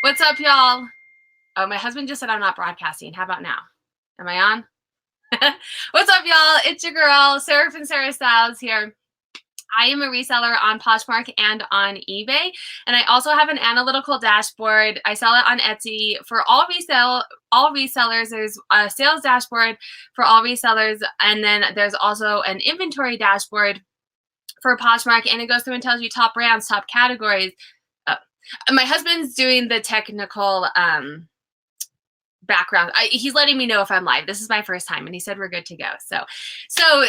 What's up, y'all? Oh, my husband just said I'm not broadcasting. How about now? Am I on? What's up, y'all? It's your girl, Sarah from Sarah Styles here. I am a reseller on Poshmark and on eBay, and I also have an analytical dashboard. I sell it on Etsy for all resellers. There's a sales dashboard for all resellers, and then there's also an inventory dashboard for Poshmark, and it goes through and tells you top brands, top categories. My husband's doing the technical background. He's letting me know if I'm live. This is my first time, and he said we're good to go. So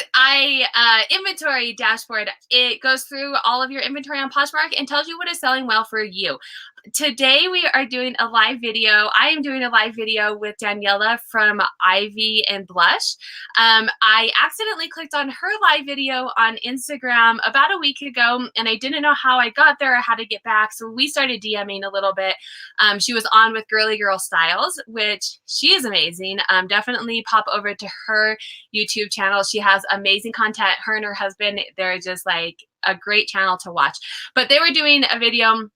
inventory dashboard, it goes through all of your inventory on Poshmark and tells you what is selling well for you. Today we are doing a live video. I am doing a live video with Daniela from IvyNBlush. I accidentally clicked on her live video on Instagram about a week ago, and I didn't know how I got there or how to get back. So we started DMing a little bit. She was on with Girly Girl Styles, which she is amazing. Definitely pop over to her YouTube channel. She has amazing content. Her and her husband, they're just like a great channel to watch. But they were doing a video.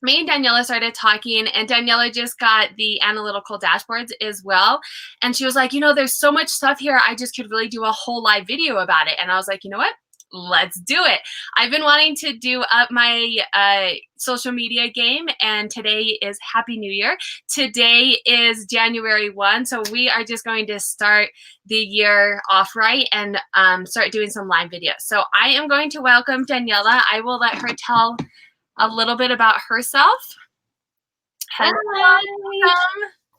Me and Daniela started talking, and Daniela just got the analytical dashboards as well. And she was like, there's so much stuff here. I just could really do a whole live video about it. And I was like, you know what? Let's do it. I've been wanting to do up my social media game, and today is Happy New Year. Today is January 1, so we are just going to start the year off right and start doing some live videos. So I am going to welcome Daniela. I will let her tell a little bit about herself.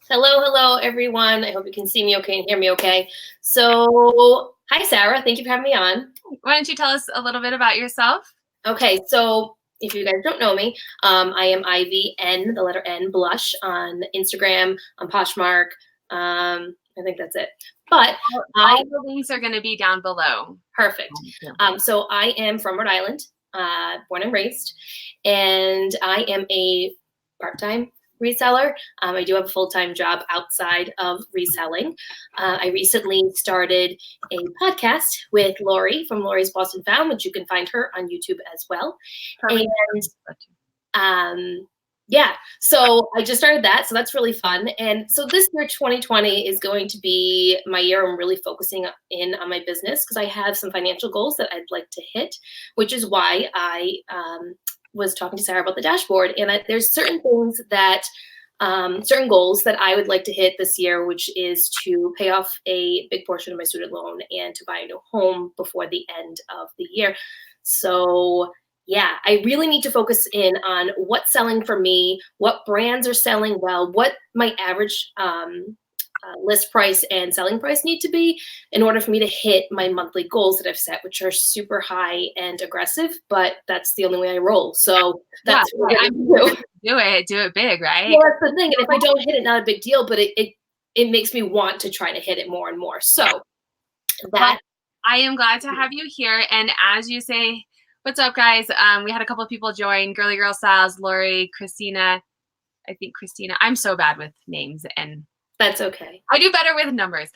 Hello, everyone. I hope you can see me okay and hear me okay. So, hi, Sarah. Thank you for having me on. Why don't you tell us a little bit about yourself? Okay, so if you guys don't know me, I am IvyN, the letter N, Blush on Instagram, on Poshmark. I think that's it. But all the links are going to be down below. Perfect. So I am from Rhode Island, born and raised, and I am a part-time reseller. I do have a full-time job outside of reselling. I recently started a podcast with Lori from Lori's Boston Found, which you can find her on YouTube as well. Perfect. And yeah, so I just started that. So that's really fun. And so this year, 2020, is going to be my year. I'm really focusing in on my business because I have some financial goals that I'd like to hit, which is why I was talking to Sarah about the dashboard. And there's certain things that, certain goals that I would like to hit this year, which is to pay off a big portion of my student loan and to buy a new home before the end of the year. So yeah, I really need to focus in on what's selling for me, what brands are selling well, what my average list price and selling price need to be in order for me to hit my monthly goals that I've set, which are super high and aggressive, but that's the only way I roll. So that's what I do. Do it big, right? Well, that's the thing. And if I don't hit it, not a big deal, but it makes me want to try to hit it more and more. So that I am glad to have you here. And as you say, what's up, guys? We had a couple of people join, Girly Girl Styles, Lori, Christina. I think Christina. I'm so bad with names, and that's okay. I do better with numbers.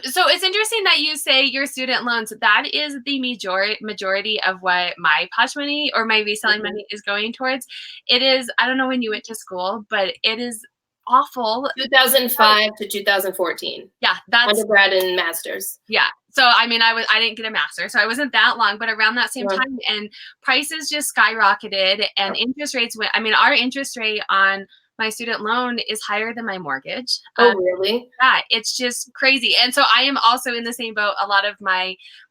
So it's interesting that you say your student loans. That is the majority of what my Posh money or my reselling money is going towards. It is, I don't know when you went to school, but it is awful. 2005 to 2014. Yeah, that's undergrad and master's. Yeah. So I mean, I didn't get a master, so I wasn't that long, but around that same time, and prices just skyrocketed, and interest rates went. I mean, our interest rate on my student loan is higher than my mortgage. Oh, really? Yeah, it's just crazy. And so I am also in the same boat.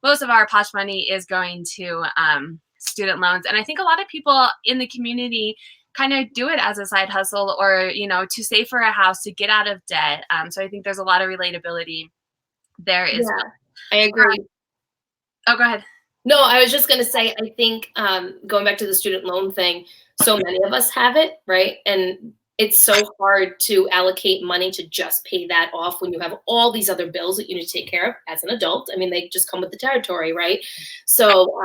Most of our Posh money is going to student loans. And I think a lot of people in the community kind of do it as a side hustle or, to save for a house, to get out of debt. So I think there's a lot of relatability there as well. I agree. Oh, go ahead. No, I was just going to say, I think going back to the student loan thing, so many of us have it, right? And it's so hard to allocate money to just pay that off when you have all these other bills that you need to take care of as an adult. I mean, they just come with the territory, right? So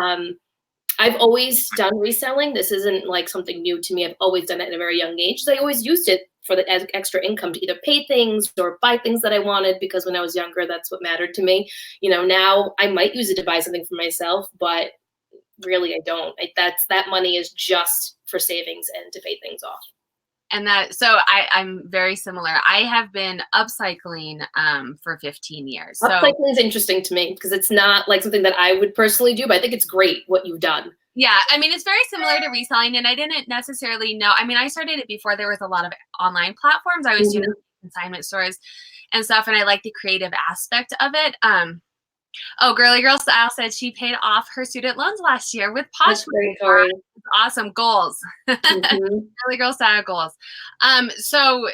I've always done reselling. This isn't like something new to me. I've always done it at a very young age. So I always used it for the extra income to either pay things or buy things that I wanted, because when I was younger, that's what mattered to me. Now I might use it to buy something for myself, but really I don't. That money is just for savings and to pay things off. And I'm very similar. I have been upcycling for 15 years. So Upcycling is interesting to me because it's not like something that I would personally do, but I think it's great what you've done. Yeah, I mean, it's very similar to reselling, and I didn't necessarily know. I mean, I started it before there was a lot of online platforms. I was doing consignment stores and stuff, and I like the creative aspect of it. Oh, Girly Girl Style said she paid off her student loans last year with Poshmark. Awesome goals. Girly Girl Style goals. So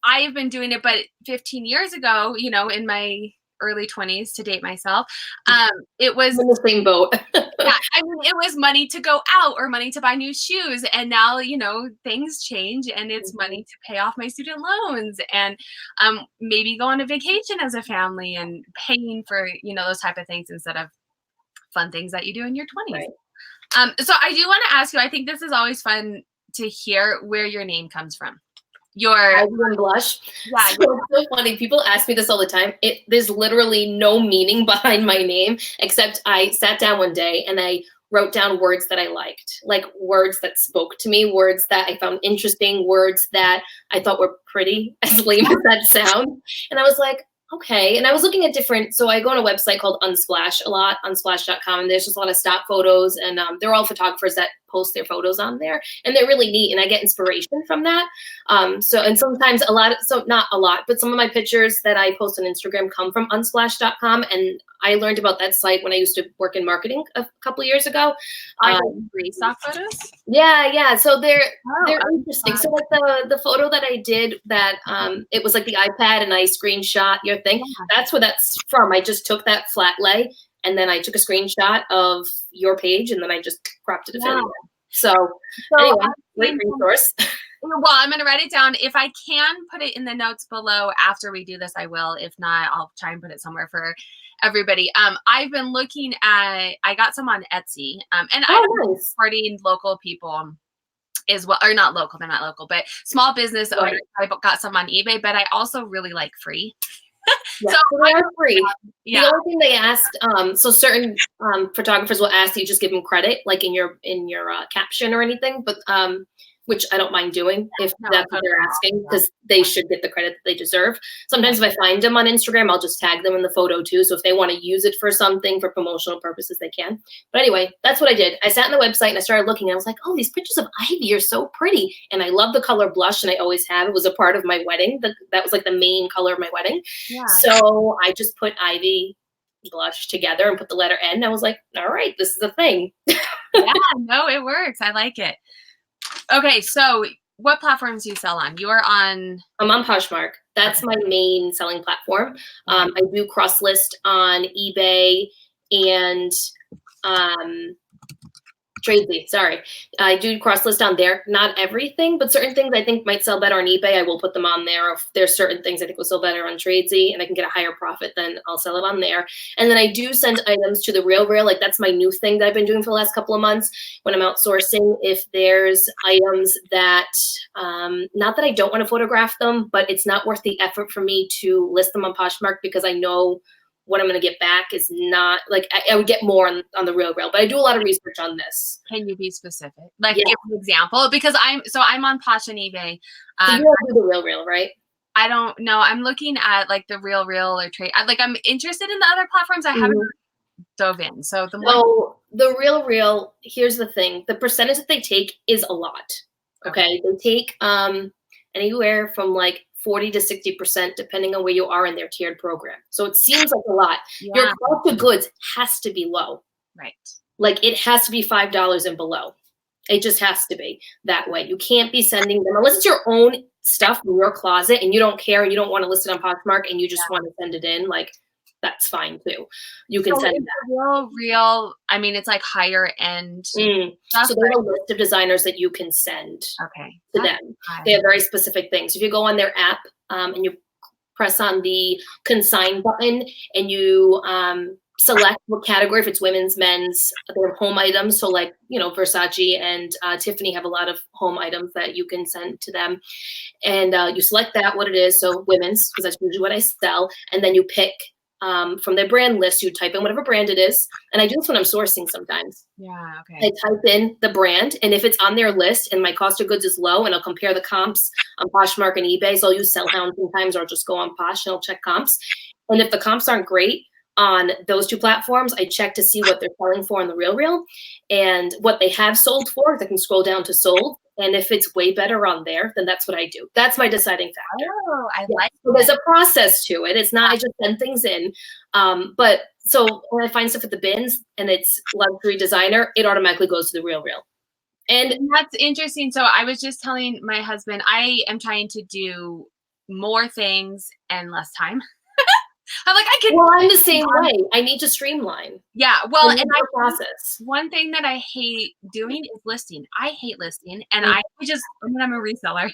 I've been doing it, but 15 years ago, you know, in my early 20s, to date myself, it was in the same boat. yeah, I mean, it was money to go out or money to buy new shoes. And now, you know, things change and it's money to pay off my student loans and maybe go on a vacation as a family and paying for, you know, those type of things instead of fun things that you do in your 20s. Right. So I do want to ask you, I think this is always fun to hear where your name comes from. Your IvyNBlush. Yeah, so it's so funny. People ask me this all the time. There's literally no meaning behind my name, except I sat down one day and I wrote down words that I liked, like words that spoke to me, words that I found interesting, words that I thought were pretty, as lame as that sounds. And I was like, okay. And I was looking at different, so I go on a website called Unsplash a lot, unsplash.com, and there's just a lot of stock photos, and they're all photographers that post their photos on there, and they're really neat, and I get inspiration from that. And sometimes not a lot, but some of my pictures that I post on Instagram come from unsplash.com, and I learned about that site when I used to work in marketing a couple years ago. Free stock photos? Yeah. So they're interesting. So like the photo that I did that it was like the iPad and I screenshot your thing. Yeah. That's where that's from. I just took that flat lay and then I took a screenshot of your page and then I just cropped it. Yeah. So anyway, great resource. Well, I'm going to write it down. If I can put it in the notes below after we do this, I will. If not, I'll try and put it somewhere for everybody. I've been looking at, I got some on Etsy, and I'm supporting local people as well, or not local, they're not local, but small business owners. I got some on eBay, but I also really like free. Yeah, so they are free. Yeah. The only thing they asked, so certain photographers will ask you just give them credit, like in your caption or anything, but which I don't mind doing if that's what they're asking, because they should get the credit that they deserve. Sometimes if I find them on Instagram, I'll just tag them in the photo too. So if they want to use it for something for promotional purposes, they can. But anyway, that's what I did. I sat on the website and I started looking. And I was like, oh, these pictures of Ivy are so pretty. And I love the color blush, and I always have. It was a part of my wedding. That was like the main color of my wedding. Yeah. So I just put IvyNBlush together and put the letter N. I was like, all right, this is a thing. Yeah, no, it works. I like it. Okay, so what platforms do you sell on? I'm on Poshmark. That's my main selling platform. I do cross-list on eBay and Tradely. Sorry. I do cross-list on there. Not everything, but certain things I think might sell better on eBay, I will put them on there. If there's certain things I think will sell better on Tradely and I can get a higher profit, then I'll sell it on there. And then I do send items to the RealReal. Like that's my new thing that I've been doing for the last couple of months when I'm outsourcing. If there's items that, not that I don't want to photograph them, but it's not worth the effort for me to list them on Poshmark because I know what I'm going to get back is not like I would get more on the RealReal, but I do a lot of research on this. Can you be specific? Like give an example, because I'm on Posh and eBay. So you don't do the RealReal, right? I don't know. I'm looking at like the RealReal or Trade. I'm interested in the other platforms. I haven't dove in. So the RealReal, here's the thing: the percentage that they take is a lot. Okay, they take anywhere from like 40 to 60%, depending on where you are in their tiered program. So it seems like a lot. Yeah. Your cost of goods has to be low. Right. Like it has to be $5 and below. It just has to be that way. You can't be sending them, unless it's your own stuff in your closet and you don't care and you don't want to list it on Poshmark and you just want to send it in, like that's fine too. You can send that. Real, I mean, it's like higher end stuff. So there's a list of designers that you can send to them. They have very specific things. If you go on their app and you press on the consign button and you select what category, if it's women's, men's, they have home items. So like, Versace and Tiffany have a lot of home items that you can send to them. And you select that, what it is. So women's, because that's usually what I sell. And then you pick from their brand list. You type in whatever brand it is. And I do this when I'm sourcing sometimes. Yeah, okay. I type in the brand, and if it's on their list and my cost of goods is low, and I'll compare the comps on Poshmark and eBay. So I'll use Sellhound sometimes, or I'll just go on Posh and I'll check comps. And if the comps aren't great on those two platforms, I check to see what they're selling for on the RealReal and what they have sold for. I can scroll down to sold. And if it's way better on there, then that's what I do. That's my deciding factor. Oh, I like so there's a process to it. It's not I just send things in. But so when I find stuff at the bins and it's luxury designer, it automatically goes to the RealReal. And that's interesting. So I was just telling my husband, I am trying to do more things and less time. I'm like, I can. Well, I'm the same way. I need to streamline. Yeah. Well, and process. One thing that I hate doing is listing. I hate listing, and I'm a reseller.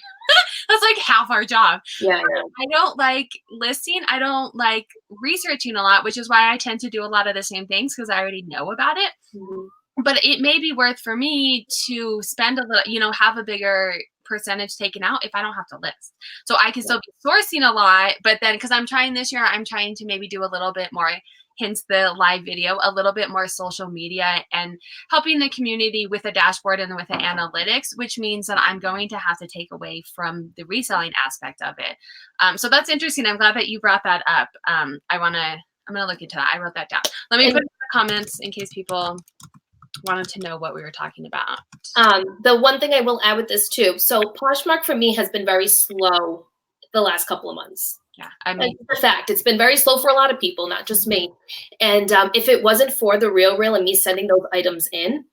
That's like half our job. Yeah. I don't like listing. I don't like researching a lot, which is why I tend to do a lot of the same things because I already know about it. Mm-hmm. But it may be worth for me to spend a little, have a bigger percentage taken out if I don't have to list. So I can still be sourcing a lot, but then because I'm trying this year, I'm trying to maybe do a little bit more, hence the live video, a little bit more social media and helping the community with the dashboard and with the analytics, which means that I'm going to have to take away from the reselling aspect of it. So that's interesting. I'm glad that you brought that up. I'm going to look into that. I wrote that down. Let me put it in the comments in case people wanted to know what we were talking about. The one thing I will add with this too. So Poshmark for me has been very slow the last couple of months. Yeah, I mean, for fact, it's been very slow for a lot of people, not just me. And if it wasn't for the RealReal and me sending those items in,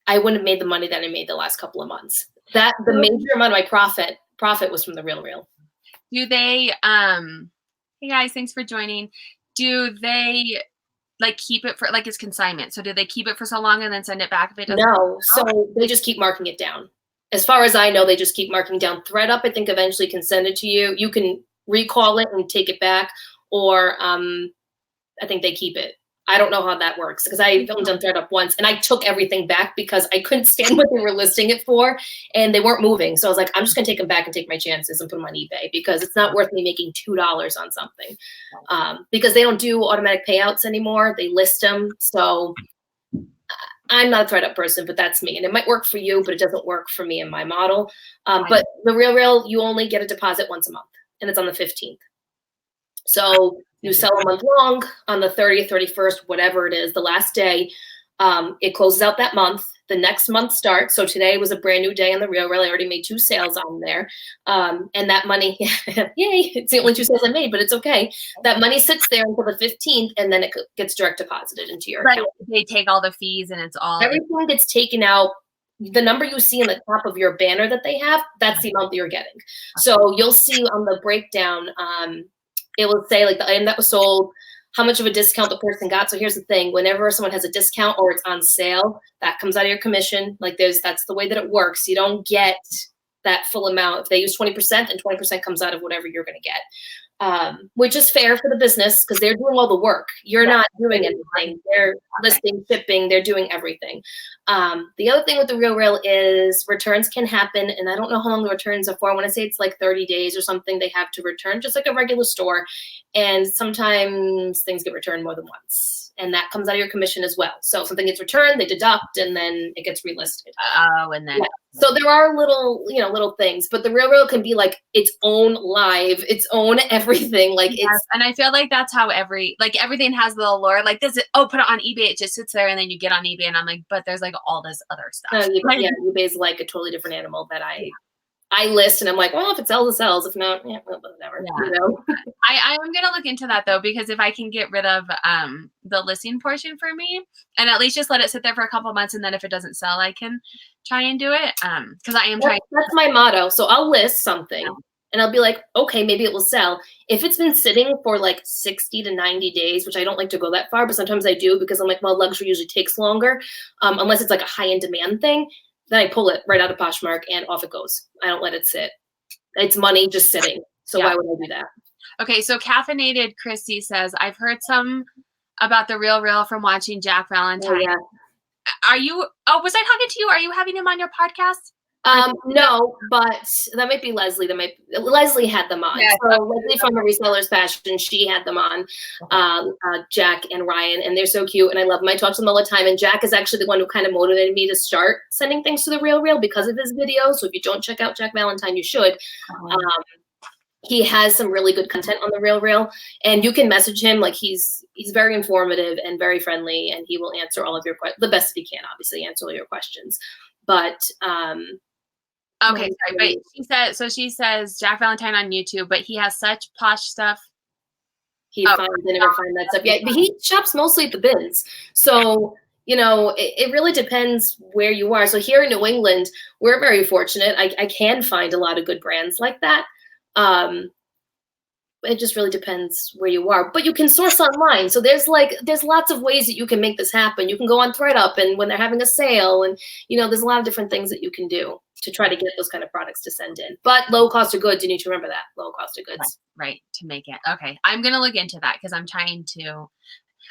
I wouldn't have made the money that I made the last couple of months. The major amount of my profit was from the RealReal. Do they? Hey guys, thanks for joining. Do they keep it for it's consignment? So do they keep it for so long and then send it back if it doesn't? No, so they just keep marking it down. As far as I know, they just keep marking down. ThreadUp, I think, eventually can send it to you. You can recall it and take it back, or I think they keep it. I don't know how that works because I filmed on ThreadUp once and I took everything back because I couldn't stand what they were listing it for and they weren't moving. So I was like, I'm just going to take them back and take my chances and put them on eBay because it's not worth me making $2 on something because they don't do automatic payouts anymore. They list them. So I'm not a ThreadUp person, but that's me. And it might work for you, but it doesn't work for me and my model. But the RealReal, you only get a deposit once a month and it's on the 15th. So you sell a month long on the 30th, 31st, whatever it is, the last day. It closes out that month. The next month starts. So today was a brand new day on the RealReal. I already made 2 sales on there. And that money, yay, it's the only 2 sales I made, but it's okay. That money sits there until the 15th and then it gets direct deposited into your account. They take all the fees and it's all. Everything gets taken out. The number you see in the top of your banner that they have, that's the amount that you're getting. So you'll see on the breakdown, it will say the item that was sold, how much of a discount the person got. So here's the thing. Whenever someone has a discount or it's on sale, that comes out of your commission. That's the way that it works. You don't get that full amount. If they use 20%, then 20% comes out of whatever you're going to get, which is fair for the business because they're doing all the work. You're not doing anything. They're listing, shipping, they're doing everything. The other thing with the RealReal is returns can happen, and I don't know how long the returns are for. I want to say it's 30 days or something they have to return, just like a regular store. And sometimes things get returned more than once, and that comes out of your commission as well. So if something gets returned, they deduct, and then it gets relisted. Oh, and then. Yeah. So there are little things, but the RealReal can be its own live, its own everything. It's. And I feel like that's how everything has the allure. Put it on eBay. It just sits there, and then you get on eBay, and I'm like, but there's all this other stuff. eBay's a totally different animal that I list, and I'm like, well, if it sells, it sells. If not, whatever. Yeah. I'm gonna look into that though, because if I can get rid of the listing portion for me, and at least just let it sit there for a couple of months, and then if it doesn't sell, I can try and do it. Because I am trying. That's my motto. So I'll list something, and I'll be like, okay, maybe it will sell. If it's been sitting for 60 to 90 days, which I don't like to go that far, but sometimes I do because I'm like, well, luxury usually takes longer, unless it's a high-end demand thing. Then I pull it right out of Poshmark and off it goes. I don't let it sit. It's money just sitting. So why would I do that? Okay, so Caffeinated Christy says, I've heard some about the RealReal from watching Jack Valentine. Oh, yeah. Was I talking to you? Are you having him on your podcast? No, but that might be Leslie. Leslie had them on. Yes, So Leslie from the Resellers Fashion, she had them on. Jack and Ryan, and they're so cute, and I love them. I talk to them all the time, and Jack is actually the one who kind of motivated me to start sending things to the Real because of his videos. So if you don't check out Jack Valentine, you should. He has some really good content on the Real, and you can message him. Like he's very informative and very friendly, and he will answer all of your questions the best that he can. Obviously, answer all your questions, but. Okay, sorry, but she says Jack Valentine on YouTube, but he has such posh stuff. I never find that stuff. Yeah, but he shops mostly at the bins. So, it really depends where you are. So here in New England, we're very fortunate. I can find a lot of good brands like that. It just really depends where you are, but you can source online. So there's lots of ways that you can make this happen. You can go on ThreadUp and when they're having a sale, and there's a lot of different things that you can do to try to get those kind of products to send in. But low cost of goods, you need to remember that low cost of goods. Right, to make it. Okay, I'm gonna look into that because I'm trying to.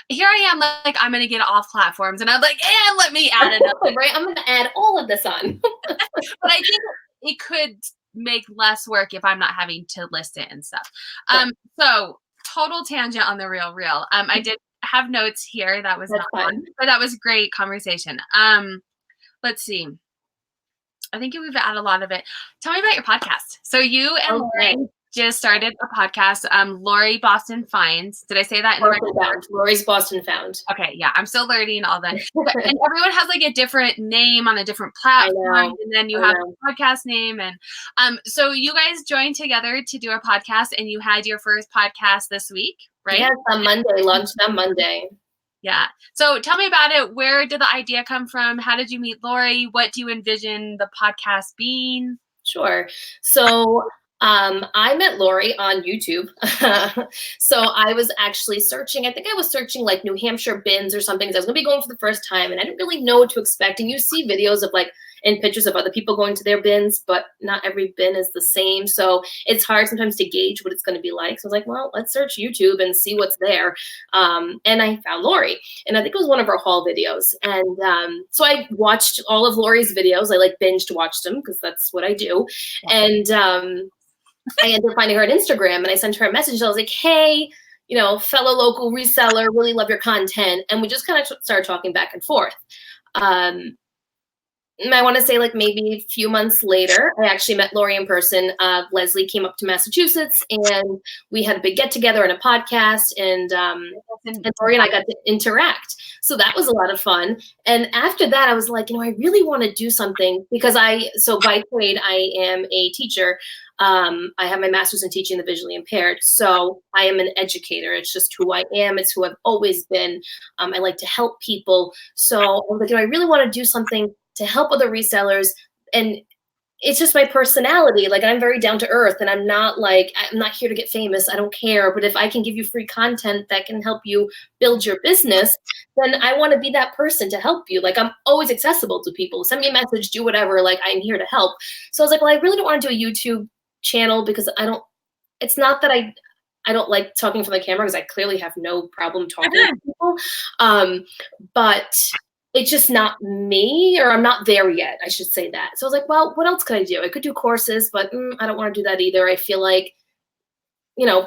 Here I am, like I'm gonna get off platforms, and I'm like, and let me add it up. Right, I'm gonna add all of this on. But I think it could make less work if I'm not having to list it and stuff. So total tangent on the Real. I did have notes here. That was not fun, but that was great conversation. Let's see. I think we've added a lot of it. Tell me about your podcast. So you and Lori just started a podcast. Lori Boston Finds. Did I say that in the right order? Lori's Boston Found. Okay, yeah, I'm still learning all that. And everyone has like a different name on a different platform, and then you have a podcast name. And so you guys joined together to do a podcast, and you had your first podcast this week, right? Yes, on Monday. Launched on Monday. Yeah. So tell me about it. Where did the idea come from? How did you meet Lori? What do you envision the podcast being? Sure. So I met Lori on YouTube. So I was actually searching. I think I was searching like New Hampshire bins or something, because I was going to be going for the first time, and I didn't really know what to expect. And you see videos of and pictures of other people going to their bins, but not every bin is the same. So it's hard sometimes to gauge what it's going to be like. So I was like, well, let's search YouTube and see what's there. And I found Lori, and I think it was one of her haul videos. And so I watched all of Lori's videos. I binged watched them because that's what I do. And I ended up finding her on Instagram, and I sent her a message. I was like, hey, fellow local reseller, really love your content. And we just kind of started talking back and forth. I want to say maybe a few months later, I actually met Lori in person. Leslie came up to Massachusetts, and we had a big get together and a podcast, and Lori and I got to interact. So that was a lot of fun. And after that, I was like, I really want to do something, because by trade, I am a teacher. I have my master's in teaching the visually impaired. So I am an educator. It's just who I am. It's who I've always been. I like to help people. So I was like, I really want to do something to help other resellers. And it's just my personality. I'm very down to earth, and I'm not here to get famous. I don't care. But if I can give you free content that can help you build your business, then I want to be that person to help you. I'm always accessible to people. Send me a message, do whatever. I'm here to help. So I was like, well, I really don't want to do a YouTube channel, because it's not that I don't like talking from the camera, because I clearly have no problem talking to people. But it's just not me, or I'm not there yet. I should say that. So I was like, well, what else could I do? I could do courses, but I don't want to do that either. I feel like,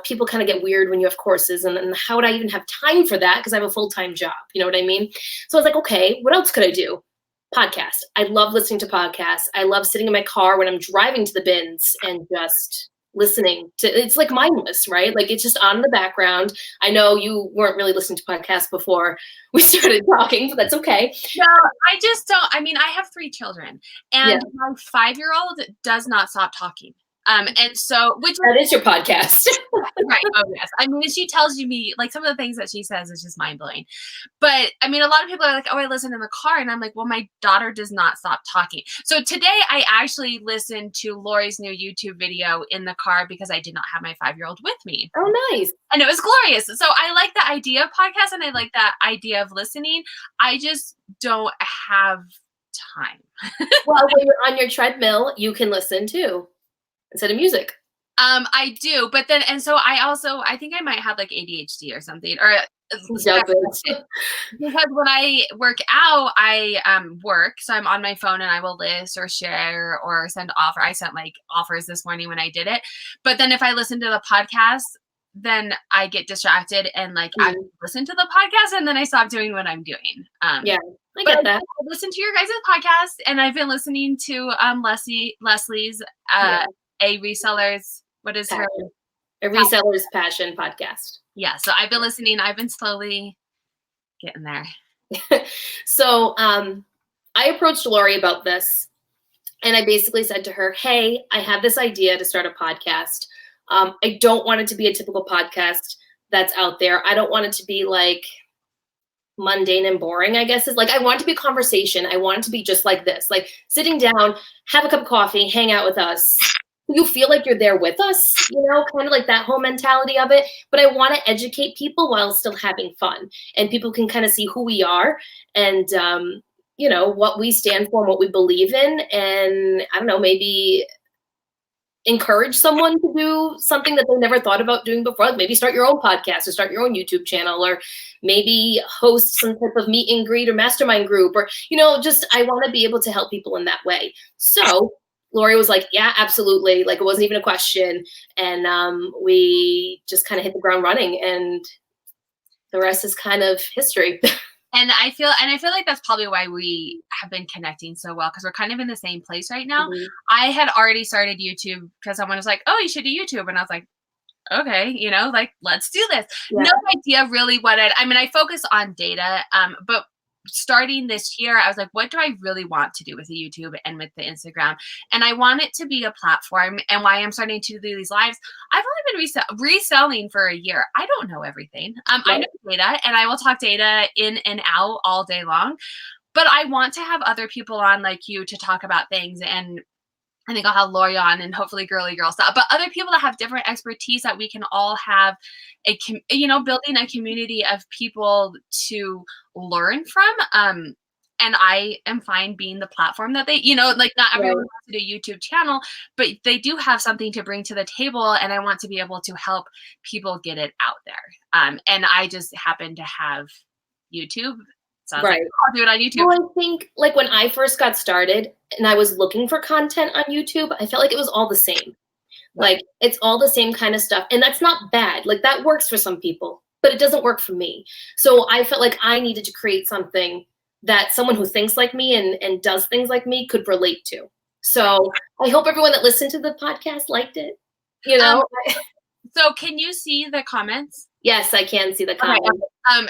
people kind of get weird when you have courses, and how would I even have time for that? Because I have a full-time job. You know what I mean? So I was like, okay, what else could I do? Podcast. I love listening to podcasts. I love sitting in my car when I'm driving to the bins and just listening to, it's mindless, right? It's just on in the background. I know you weren't really listening to podcasts before we started talking, but that's okay. No, I just don't. I mean, I have 3 children, and my 5-year-old does not stop talking. And so, that is your podcast. Right. Oh, yes. I mean, she tells me some of the things that she says is just mind blowing. But I mean, a lot of people are like, oh, I listen in the car. And I'm like, well, my daughter does not stop talking. So today I actually listened to Lori's new YouTube video in the car, because I did not have my 5-year-old with me. Oh, nice. And it was glorious. So I like the idea of podcasts, and I like that idea of listening. I just don't have time. Well, when you're on your treadmill, you can listen too, instead of music. I do, but then, and so I think I might have like ADHD or something, or because when I work out, I work, so I'm on my phone and I will list or share or send offer. I sent like offers this morning when I did it, but then if I listen to the podcast, then I get distracted and like I listen to the podcast and then I stop doing what I'm doing. Yeah, I get that. I listen to your guys' podcast, and I've been listening to Leslie's a reseller's, what is her? A Reseller's Passion podcast. Yeah, so I've been listening. I've been slowly getting there. So I approached Lori about this, and I basically said to her, hey, I have this idea to start a podcast. I don't want it to be a typical podcast that's out there. I don't want it to be like mundane and boring, I guess. Is like, I want it to be a conversation. I want it to be just like this, like sitting down, have a cup of coffee, hang out with us. You feel like you're there with us, kind of like that whole mentality of it. But I want to educate people while still having fun, and people can kind of see who we are and, what we stand for and what we believe in. And I don't know, maybe encourage someone to do something that they never thought about doing before. Like maybe start your own podcast or start your own YouTube channel, or maybe host some type of meet and greet or mastermind group, or, just I want to be able to help people in that way. So Lori was like, yeah, absolutely. Like it wasn't even a question. And we just kind of hit the ground running, and the rest is kind of history. And I feel like that's probably why we have been connecting so well, because we're kind of in the same place right now. Mm-hmm. I had already started YouTube because someone was like, oh, you should do YouTube. And I was like, okay, like, let's do this. Yeah. No idea really what I focus on data, but starting this year, I was like, what do I really want to do with the YouTube and with the Instagram? And I want it to be a platform. And why I'm starting to do these lives, I've only been reselling for a year. I don't know everything. I know data, and I will talk data in and out all day long. But I want to have other people on like you to talk about things. And I think I'll have Lori on, and hopefully girly girl stuff, but other people that have different expertise that we can all have building a community of people to learn from. And I am fine being the platform that they, like not everyone wants to do a YouTube channel, but they do have something to bring to the table. And I want to be able to help people get it out there. And I just happen to have YouTube. So right. Like, I'll do it on YouTube. Well, I think like when I first got started and I was looking for content on YouTube, I felt like it was all the same. Like it's all the same kind of stuff. And that's not bad. Like that works for some people, but it doesn't work for me. So I felt like I needed to create something that someone who thinks like me and does things like me could relate to. So I hope everyone that listened to the podcast liked it. So can you see the comments? Yes, I can see the comments.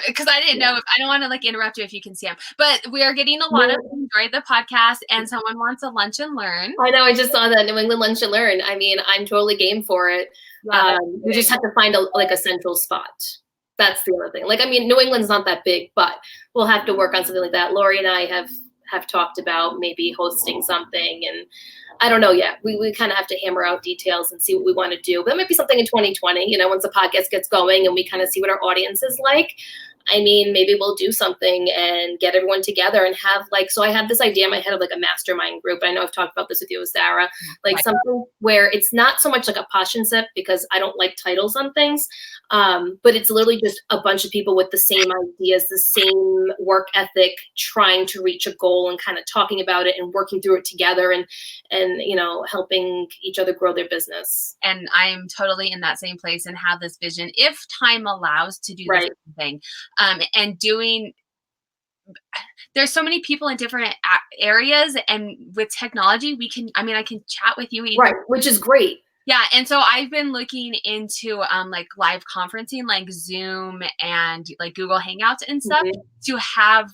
Because I didn't know, if I don't want to like interrupt you if you can see them, but we are getting a lot of enjoyed the podcast, and someone wants a lunch and learn. I know, I just saw that New England lunch and learn. I mean, I'm totally game for it. Yeah, we just have to find a central spot. That's the other thing. Like, I mean, New England's not that big, but we'll have to work on something like that. Lori and I have talked about maybe hosting something, and I don't know yet. We kind of have to hammer out details and see what we want to do. But that might be something in 2020, once the podcast gets going and we kind of see what our audience is like. I mean, maybe we'll do something and get everyone together and have so I have this idea in my head of like a mastermind group. I know I've talked about this with you, Sarah, like something where it's not so much like a passion set, because I don't like titles on things. But it's literally just a bunch of people with the same ideas, the same work ethic, trying to reach a goal and kind of talking about it and working through it together and helping each other grow their business. And I am totally in that same place and have this vision, if time allows, to do the same thing. And there's so many people in different areas, and with technology, I can chat with you. Right. Which is great. Yeah. And so I've been looking into like live conferencing, like Zoom and like Google Hangouts and stuff, to have,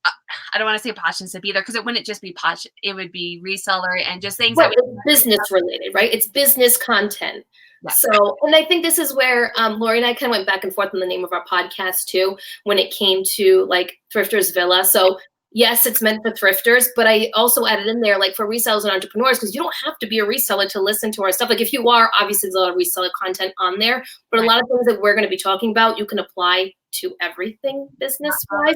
I don't want to say passion sip either, because it wouldn't just be posh. It would be reseller and just things that it's business related, right? It's business content. Yeah. So, and I think this is where Lori and I kind of went back and forth on the name of our podcast too, when it came to like Thrifters Villa. So yes, it's meant for thrifters, but I also added in there like for resellers and entrepreneurs, because you don't have to be a reseller to listen to our stuff. Like if you are, obviously there's a lot of reseller content on there, but a lot of things that we're going to be talking about, you can apply to everything business-wise.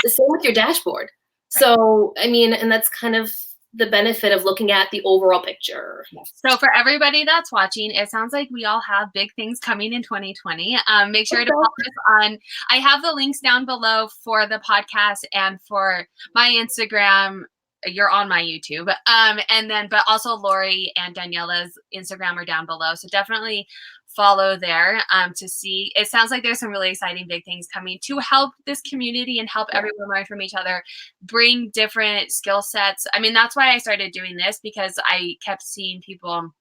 The same with your dashboard. So, I mean, and that's kind of the benefit of looking at the overall picture. So for everybody that's watching, it sounds like we all have big things coming in 2020. Make sure to follow us on, I have the links down below for the podcast and for my Instagram. You're on my YouTube. And then, but also Lori and Daniela's Instagram are down below. So definitely follow there to see. It sounds like there's some really exciting big things coming to help this community and help everyone learn from each other, bring different skill sets. I mean, that's why I started doing this, because I kept seeing people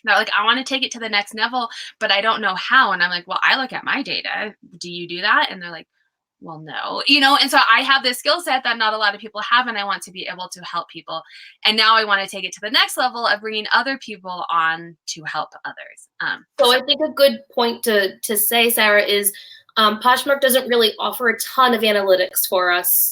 that are like, I want to take it to the next level, but I don't know how. And I'm like, well, I look at my data. Do you do that? And they're like, well, no, and so I have this skill set that not a lot of people have, and I want to be able to help people. And now I want to take it to the next level of bringing other people on to help others. So I think a good point to say, Sarah, is Poshmark doesn't really offer a ton of analytics for us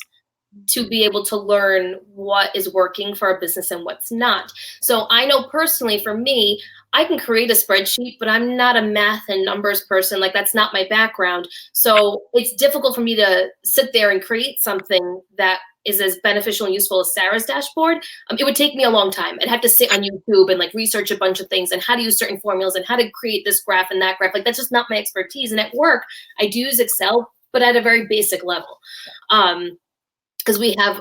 to be able to learn what is working for our business and what's not. So I know personally for me, I can create a spreadsheet, but I'm not a math and numbers person. Like, that's not my background. So it's difficult for me to sit there and create something that is as beneficial and useful as Sarah's dashboard. It would take me a long time. I'd have to sit on YouTube and like research a bunch of things and how to use certain formulas and how to create this graph and that graph. Like, that's just not my expertise. And at work, I do use Excel, but at a very basic level. Because we have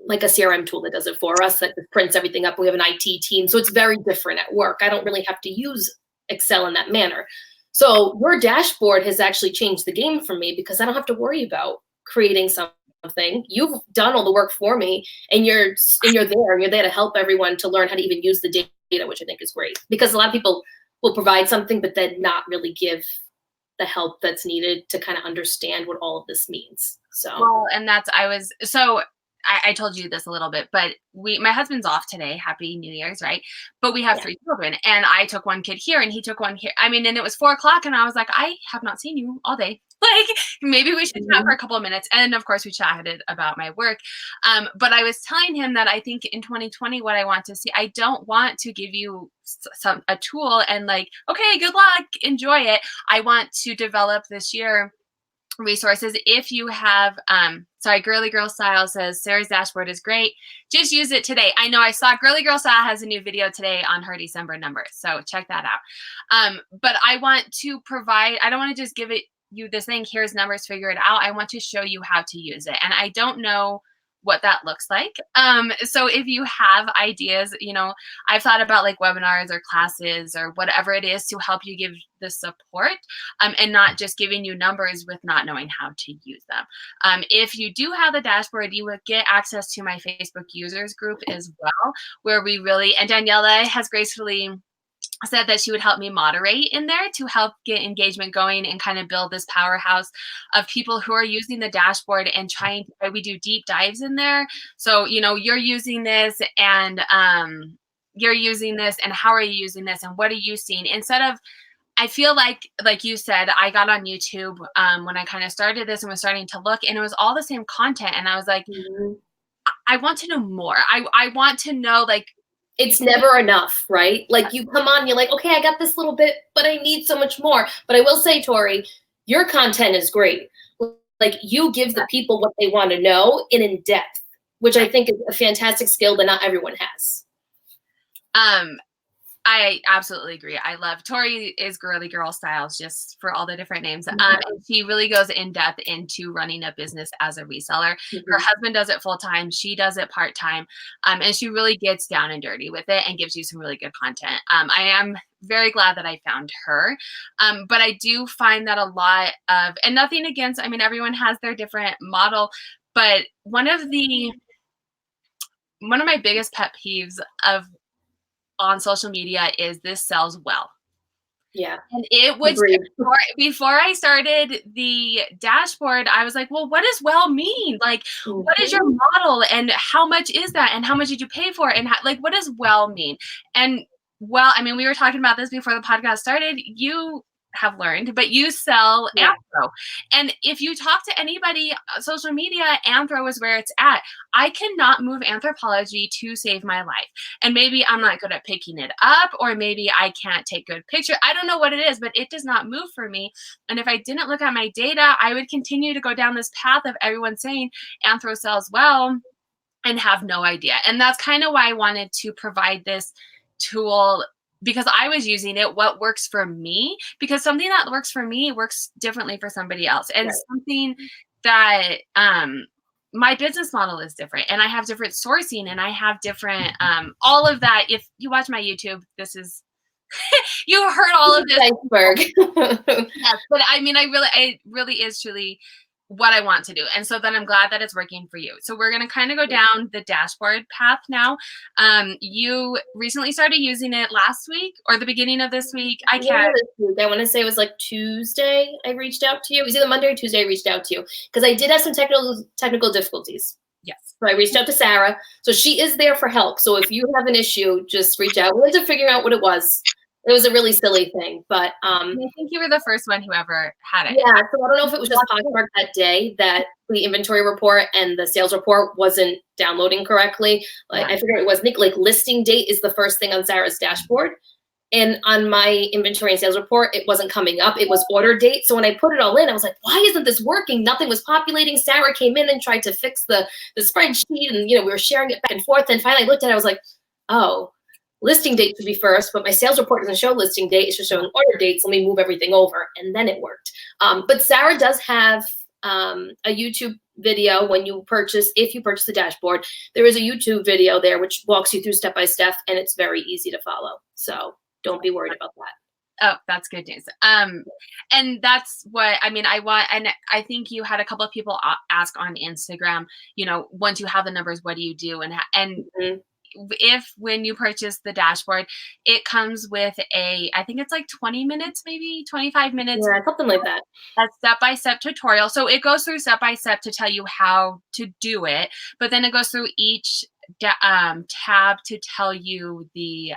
like a CRM tool that does it for us, that prints everything up. We have an IT team, so it's very different at work. I don't really have to use Excel in that manner. So your dashboard has actually changed the game for me, because I don't have to worry about creating something. You've done all the work for me, and you're there to help everyone to learn how to even use the data, which I think is great. Because a lot of people will provide something, but then not really give the help that's needed to kind of understand what all of this means. So, well, and I told you this a little bit, but my husband's off today. Happy New Year's, right? But we have 3 children, and I took one kid here and he took one here. I mean, and it was 4:00, and I was like, I have not seen you all day. Like, maybe we should chat for a couple of minutes. And of course we chatted about my work. But I was telling him that I think in 2020, what I want to see, I don't want to give you a tool and like, okay, good luck, enjoy it. I want to develop this year resources. If you have, Girly Girl Style says, Sarah's dashboard is great. Just use it today. I know I saw Girly Girl Style has a new video today on her December numbers. So check that out. But I want to provide, I don't want to just give you this thing, here's numbers, figure it out. I want to show you how to use it. And I don't know what that looks like. So if you have ideas, I've thought about like webinars or classes or whatever it is to help you give the support, and not just giving you numbers with not knowing how to use them. If you do have the dashboard, you would get access to my Facebook users group as well, where we really, and Daniela has gracefully said that she would help me moderate in there to help get engagement going and kind of build this powerhouse of people who are using the dashboard and we do deep dives in there. So, you're using this and you're using this, and how are you using this, and what are you seeing? Instead of, I feel like you said, I got on YouTube when I kind of started this and was starting to look, and it was all the same content. And I was like, I want to know more. I want to know, like, it's never enough, right? Like, you come on, you're like, okay, I got this little bit, but I need so much more. But I will say, Tori, your content is great. Like, you give the people what they want to know in depth, which I think is a fantastic skill that not everyone has. I absolutely agree. I love Tori is Girly Girl Styles, just for all the different names. And she really goes in depth into running a business as a reseller. Her husband does it full time. She does it part time. And she really gets down and dirty with it and gives you some really good content. I am very glad that I found her. But I do find that a lot of, and nothing against, I mean, everyone has their different model, but one of my biggest pet peeves on social media is this sells well. Yeah. And it would, before I started the dashboard, I was like, well, what does well mean? Like, what is your model, and how much is that? And how much did you pay for it? And what does well mean? And well, I mean, we were talking about this before the podcast started. You have learned, but you sell Anthro. And if you talk to anybody, social media, Anthro is where it's at. I cannot move anthropology to save my life. And maybe I'm not good at picking it up, or maybe I can't take good pictures. I don't know what it is, but it does not move for me. And if I didn't look at my data, I would continue to go down this path of everyone saying Anthro sells well. and have no idea. And that's kind of why I wanted to provide this tool, because I was using it, what works for me, because something that works for me works differently for somebody else. And Right. something that my business model is different, and I have different sourcing, and I have different all of that. If you watch my YouTube, this is you heard all of this. Iceberg. Yes, but I mean, it really is truly what I want to do. And so then I'm glad that it's working for you. So we're going to kind of go down the dashboard path now. You recently started using it last week or the beginning of this week. I can't. I want to say it was like Tuesday I reached out to you. It was either Monday or Tuesday I reached out to you because I did have some technical difficulties. Yes. So I reached out to Sarah. So she is there for help. So if you have an issue, just reach out. We had to figure out what it was. It was a really silly thing, but I think you were the first one who ever had it. Yeah, so I don't know if it was just Poshmark that day that the inventory report and the sales report wasn't downloading correctly. Like I figured it was like listing date is the first thing on Sarah's dashboard. And on my inventory and sales report, it wasn't coming up. It was order date. So when I put it all in, I was like, why isn't this working? Nothing was populating. Sarah came in and tried to fix the spreadsheet, and we were sharing it back and forth. And finally I looked at it, I was like, oh, listing date should be first, but my sales report doesn't show listing date. It's just showing order dates. Let me move everything over. And then it worked. But Sarah does have a YouTube video when you purchase, if you purchase the dashboard, there is a YouTube video there which walks you through step by step, and it's very easy to follow. So don't be worried about that. Oh, that's good news. And that's what I mean. And I think you had a couple of people ask on Instagram, once you have the numbers, what do you do? And Mm-hmm. If when you purchase the dashboard, it comes with I think it's like 20 minutes, maybe 25 minutes. Yeah, something like that. A step-by-step tutorial. So it goes through step-by-step to tell you how to do it, but then it goes through each tab to tell you the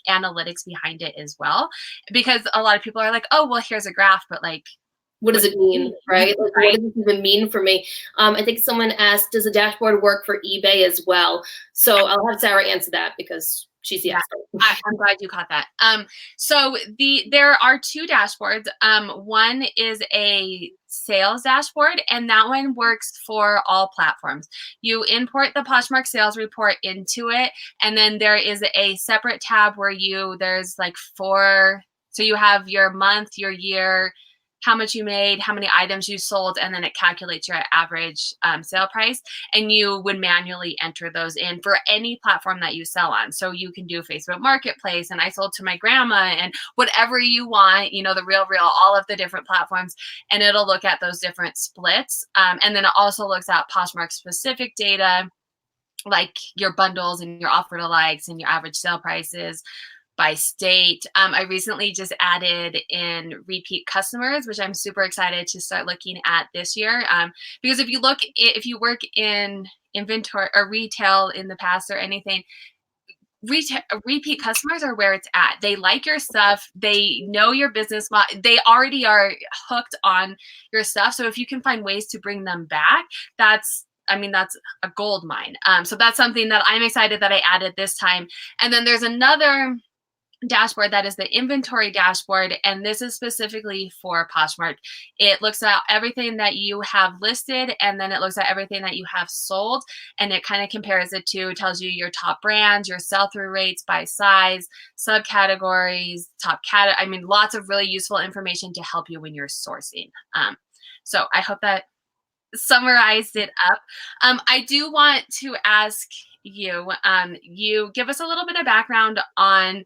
analytics behind it as well. Because a lot of people are like, oh, well, here's a graph, but like, what does it mean, right? Like, what does it even mean for me? I think someone asked, does the dashboard work for eBay as well? So I'll have Sarah answer that because she's the expert. I'm glad you caught that. So there are two dashboards. One is a sales dashboard, and that one works for all platforms. You import the Poshmark sales report into it, and then there is a separate tab where there's like 4. So you have your month, your year, how much you made, how many items you sold, and then it calculates your average sale price. And you would manually enter those in for any platform that you sell on. So you can do Facebook Marketplace, and I sold to my grandma, and whatever you want, the Real, all of the different platforms, and it'll look at those different splits. And then it also looks at Poshmark specific data, like your bundles and your offer to likes and your average sale prices by state. I recently just added in repeat customers, which I'm super excited to start looking at this year. Because if you work in inventory or retail in the past or anything, repeat customers are where it's at. They like your stuff. They know your business model. They already are hooked on your stuff. So if you can find ways to bring them back, that's a gold mine. So that's something that I'm excited that I added this time. And then there's another dashboard that is the inventory dashboard, and this is specifically for Poshmark. It looks at everything that you have listed, and then it looks at everything that you have sold, and it kind of compares it to, tells you your top brands, your sell-through rates by size, subcategories, lots of really useful information to help you when you're sourcing. So I hope that summarized it up. I do want to ask you, you give us a little bit of background on,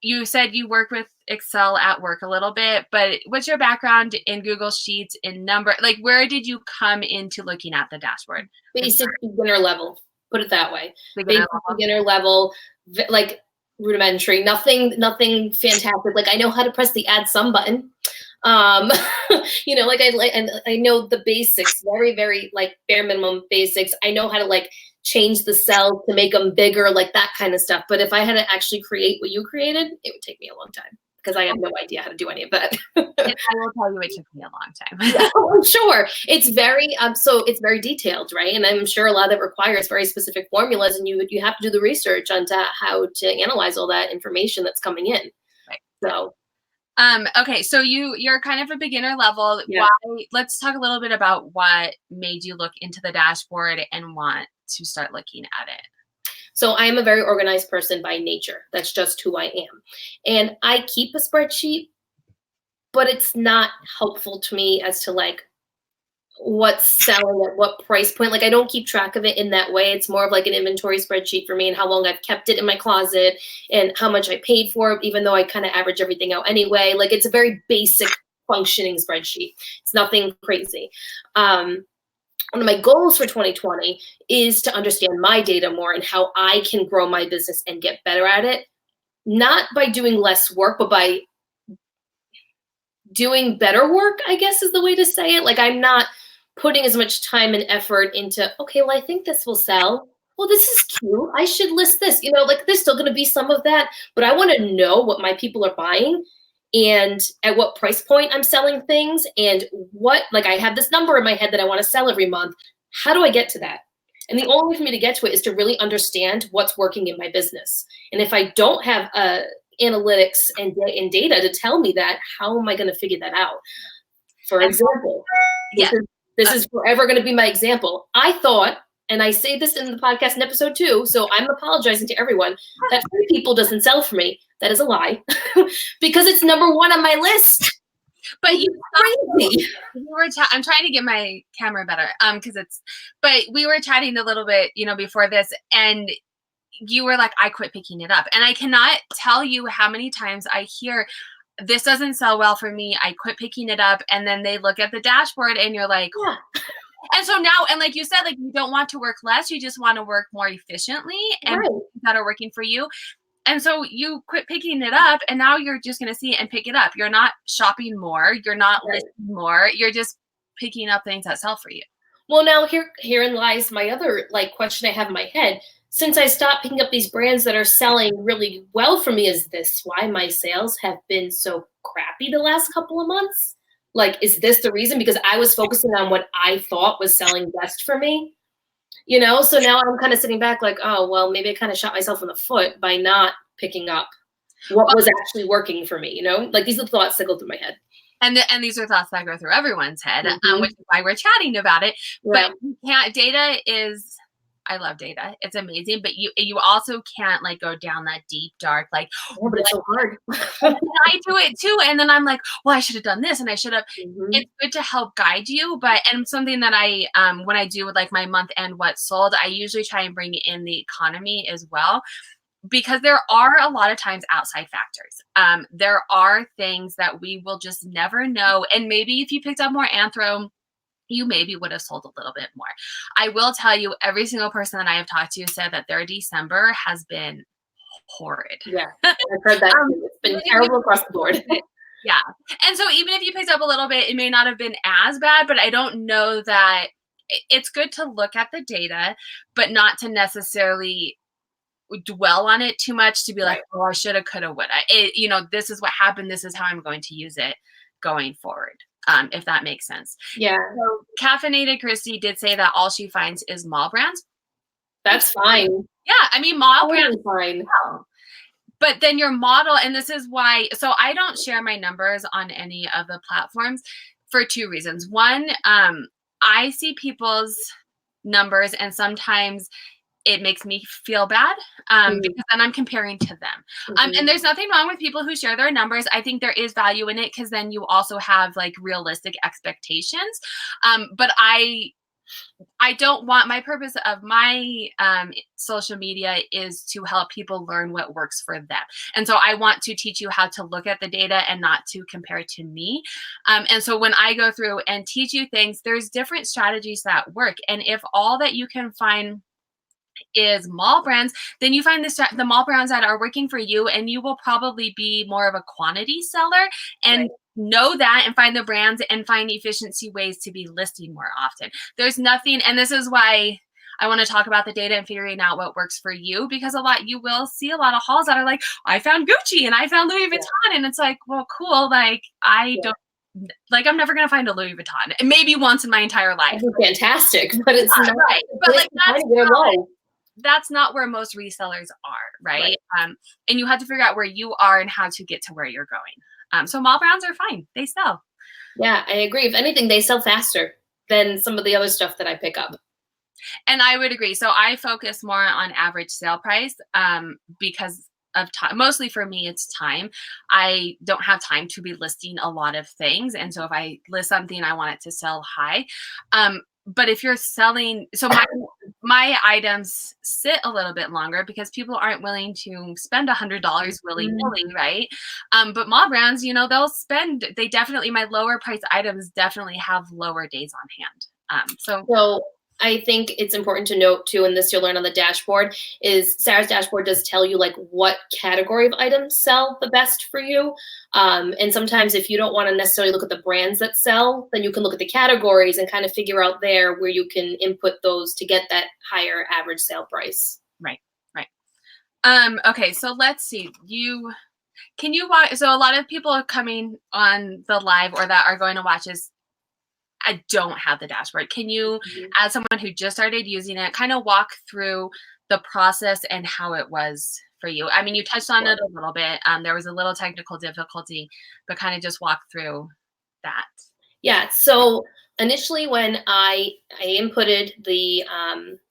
you said you work with Excel at work a little bit, but what's your background in Google Sheets, in number? Like, where did you come into looking at the dashboard? Basic beginner level, put it that way. Beginner level, like rudimentary, nothing fantastic. Like I know how to press the add some button. I know the basics, very, very like bare minimum basics. I know how to change the cells to make them bigger, like that kind of stuff. But if I had to actually create what you created, it would take me a long time because I have no idea how to do any of that. I will tell you it took me a long time. Yeah, I'm sure. It's very, it's very detailed, right? And I'm sure a lot of it requires very specific formulas, and you have to do the research onto how to analyze all that information that's coming in. Right. So Okay, so you're kind of a beginner level. Yeah. Let's talk a little bit about what made you look into the dashboard and want to start looking at it. So I am a very organized person by nature. That's just who I am. And I keep a spreadsheet, but it's not helpful to me as to like what's selling at what price point. Like I don't keep track of it in that way. It's more of like an inventory spreadsheet for me and how long I've kept it in my closet and how much I paid for it, even though I kind of average everything out anyway. Like it's a very basic functioning spreadsheet. It's nothing crazy. One of my goals for 2020 is to understand my data more and how I can grow my business and get better at it. Not by doing less work, but by doing better work, I guess is the way to say it. Like I'm not putting as much time and effort into, okay, well, I think this will sell. Well, this is cute. I should list this. You know, like there's still going to be some of that, but I want to know what my people are buying and at what price point I'm selling things and what, like I have this number in my head that I want to sell every month. How do I get to that? And the only way for me to get to it is to really understand what's working in my business. And if I don't have analytics and data to tell me that, how am I going to figure that out? For example, this is forever going to be my example. I thought, and I say this in the podcast in episode 2, so I'm apologizing to everyone, that Free People doesn't sell for me. That is a lie because it's number 1 on my list. But crazy. I'm trying to get my camera better but we were chatting a little bit, before this, and you were like, I quit picking it up. And I cannot tell you how many times I hear, this doesn't sell well for me, I quit picking it up. And then they look at the dashboard and you're like, yeah. And so now, and like you said, like you don't want to work less, you just want to work more efficiently and that are working for you. And so you quit picking it up and now you're just going to see it and pick it up. You're not shopping more. You're not listing more. You're just picking up things that sell for you. Well, now herein lies my other question I have in my head. Since I stopped picking up these brands that are selling really well for me, is this why my sales have been so crappy the last couple of months? Like, is this the reason? Because I was focusing on what I thought was selling best for me, So now I'm kind of sitting back like, oh, well, maybe I kind of shot myself in the foot by not picking up what was actually working for me, Like these are the thoughts that go through my head. And these are thoughts that go through everyone's head, which is why we're chatting about it. Yeah. But data is, I love data. It's amazing, but you also can't like go down that deep, dark, like, but it's so hard. I do it too. And then I'm like, well, I should have done this and I should have. It's good to help guide you. And something that I, when I do with like my month end, what sold, I usually try and bring in the economy as well. Because there are a lot of times outside factors. There are things that we will just never know. And maybe if you picked up more anthro, you maybe would have sold a little bit more. I will tell you, every single person that I have talked to said that their December has been horrid. Yeah, I've heard that. It's been terrible across the board. Yeah. And so even if you picked up a little bit, it may not have been as bad, but I don't know that it's good to look at the data, but not to necessarily dwell on it too much to be like, oh, I should have, could have, would I, this is what happened. This is how I'm going to use it going forward. If that makes sense. Yeah. So Caffeinated Christy did say that all she finds is mall brands. That's fine. Yeah. I mean, mall brands. Fine. But then your model, and this is why, so I don't share my numbers on any of the platforms for 2 reasons. One, I see people's numbers and sometimes it makes me feel bad because then I'm comparing to them. And there's nothing wrong with people who share their numbers. I think there is value in it because then you also have like realistic expectations. But I don't want, my purpose of my social media is to help people learn what works for them. And so I want to teach you how to look at the data and not to compare to me. And so when I go through and teach you things, there's different strategies that work. And if all that you can find is mall brands, then you find the mall brands that are working for you, and you will probably be more of a quantity seller and know that and find the brands and find efficiency ways to be listing more often. There's nothing, and this is why I want to talk about the data and figuring out what works for you, because you will see a lot of hauls that are like, I found Gucci and I found Louis Vuitton, and it's like, well, cool. Like I don't. Like I'm never gonna find a Louis Vuitton. Maybe once in my entire life. Fantastic, but it's not right. But like that's not where most resellers are, right? And you have to figure out where you are and how to get to where you're going. So mall brands are fine. They sell. Yeah, I agree. If anything, they sell faster than some of the other stuff that I pick up. And I would agree. So I focus more on average sale price because of time. Mostly for me, it's time. I don't have time to be listing a lot of things. And so if I list something, I want it to sell high. But if you're selling, so my items sit a little bit longer because people aren't willing to spend $100 willy-nilly, right? But mall brands, they definitely, my lower price items definitely have lower days on hand. So I think it's important to note too, and this you'll learn on the dashboard, is Sarah's dashboard does tell you like what category of items sell the best for you. And sometimes if you don't want to necessarily look at the brands that sell, then you can look at the categories and kind of figure out there where you can input those to get that higher average sale price. Right. Okay, so let's see. Can you watch? So a lot of people are coming on the live or that are going to watch this. I don't have the dashboard. Can you, as someone who just started using it, kind of walk through the process and how it was for you? I mean, you touched on it a little bit. There was a little technical difficulty, but kind of just walk through that. Yeah. So initially when I inputted the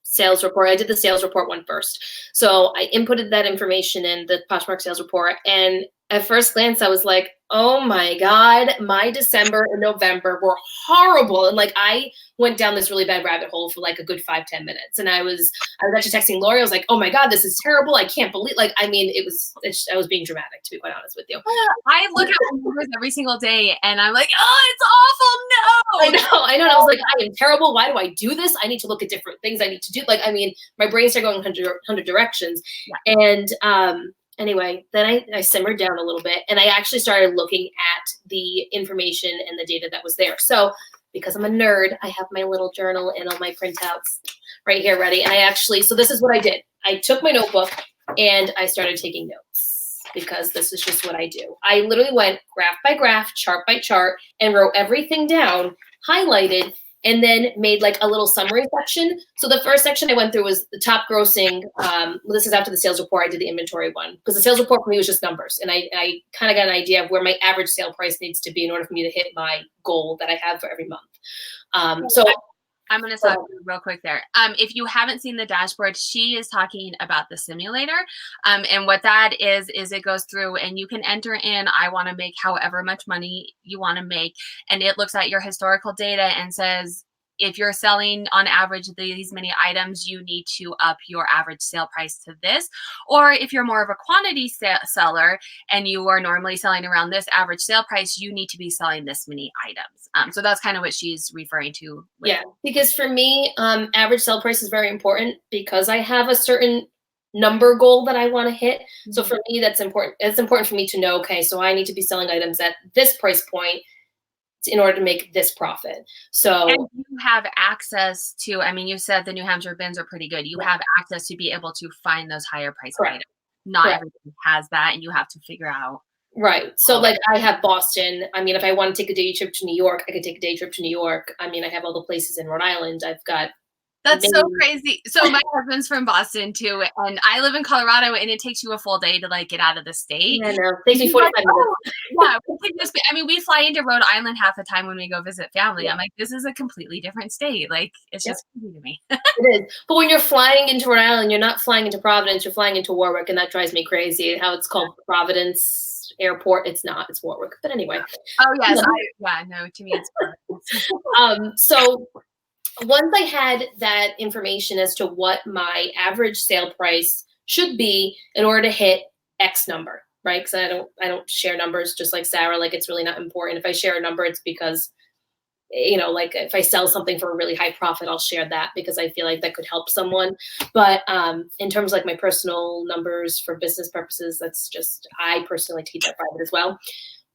sales report, I did the sales report one first. So I inputted that information in the Poshmark sales report. And at first glance, I was like, oh my God, my December and November were horrible. And like, I went down this really bad rabbit hole for like a good 5-10 minutes. And I was actually texting Lori. I was like, oh my God, this is terrible. I can't believe, I was being dramatic, to be quite honest with you. I look at my numbers every single day and I'm like, oh, it's awful. No. I know. And I was like, I am terrible. Why do I do this? I need to look at different things I need to do. My brain started going 100 directions. Yeah. And, anyway, then I simmered down a little bit and I actually started looking at the information and the data that was there. So because I'm a nerd, I have my little journal and all my printouts right here ready. And so this is what I did. I took my notebook and I started taking notes because this is just what I do. I literally went graph by graph, chart by chart, and wrote everything down, highlighted, and then made like a little summary section. So the first section I went through was the top grossing. This is after the sales report. I did the inventory one because the sales report for me was just numbers. And I kind of got an idea of where my average sale price needs to be in order for me to hit my goal that I have for every month. So I'm going to stop you real quick there. If you haven't seen the dashboard, she is talking about the simulator. And what that is it goes through and you can enter in, I want to make however much money you want to make. And it looks at your historical data and says, if you're selling on average these many items, you need to up your average sale price to this. Or if you're more of a quantity seller and you are normally selling around this average sale price, you need to be selling this many items. So that's kind of what she's referring to. Yeah, because for me, average sale price is very important because I have a certain number goal that I want to hit. So for me, that's important. It's important for me to know, okay, so I need to be selling items at this price point in order to make this profit. So and you have access to, I mean, you said the New Hampshire bins are pretty good. You have access to be able to find those higher price items. Not everybody has that, and you have to figure out. Right. So like I have Boston. I mean, if I want to take a day trip to New York, I could take a day trip to New York. I mean, I have all the places in Rhode Island. I've got That's so crazy. So my husband's from Boston too, and I live in Colorado, and it takes you a full day to like get out of the state. Yeah, no, it takes me 45 minutes. Yeah, we fly into Rhode Island half the time when we go visit family. Yeah. I'm like, this is a completely different state. Like, it's just crazy to me. It is. But when you're flying into Rhode Island, you're not flying into Providence, you're flying into Warwick, and that drives me crazy. How it's called Providence Airport. It's not, it's Warwick. But anyway. Oh, yes. No, to me, it's so once I had that information as to what my average sale price should be in order to hit X number, right? Because I don't share numbers just like Sarah. Like, it's really not important. If I share a number, it's because, you know, like if I sell something for a really high profit, I'll share that because I feel like that could help someone. But in terms of like my personal numbers for business purposes, that's just, I personally like to keep that private as well.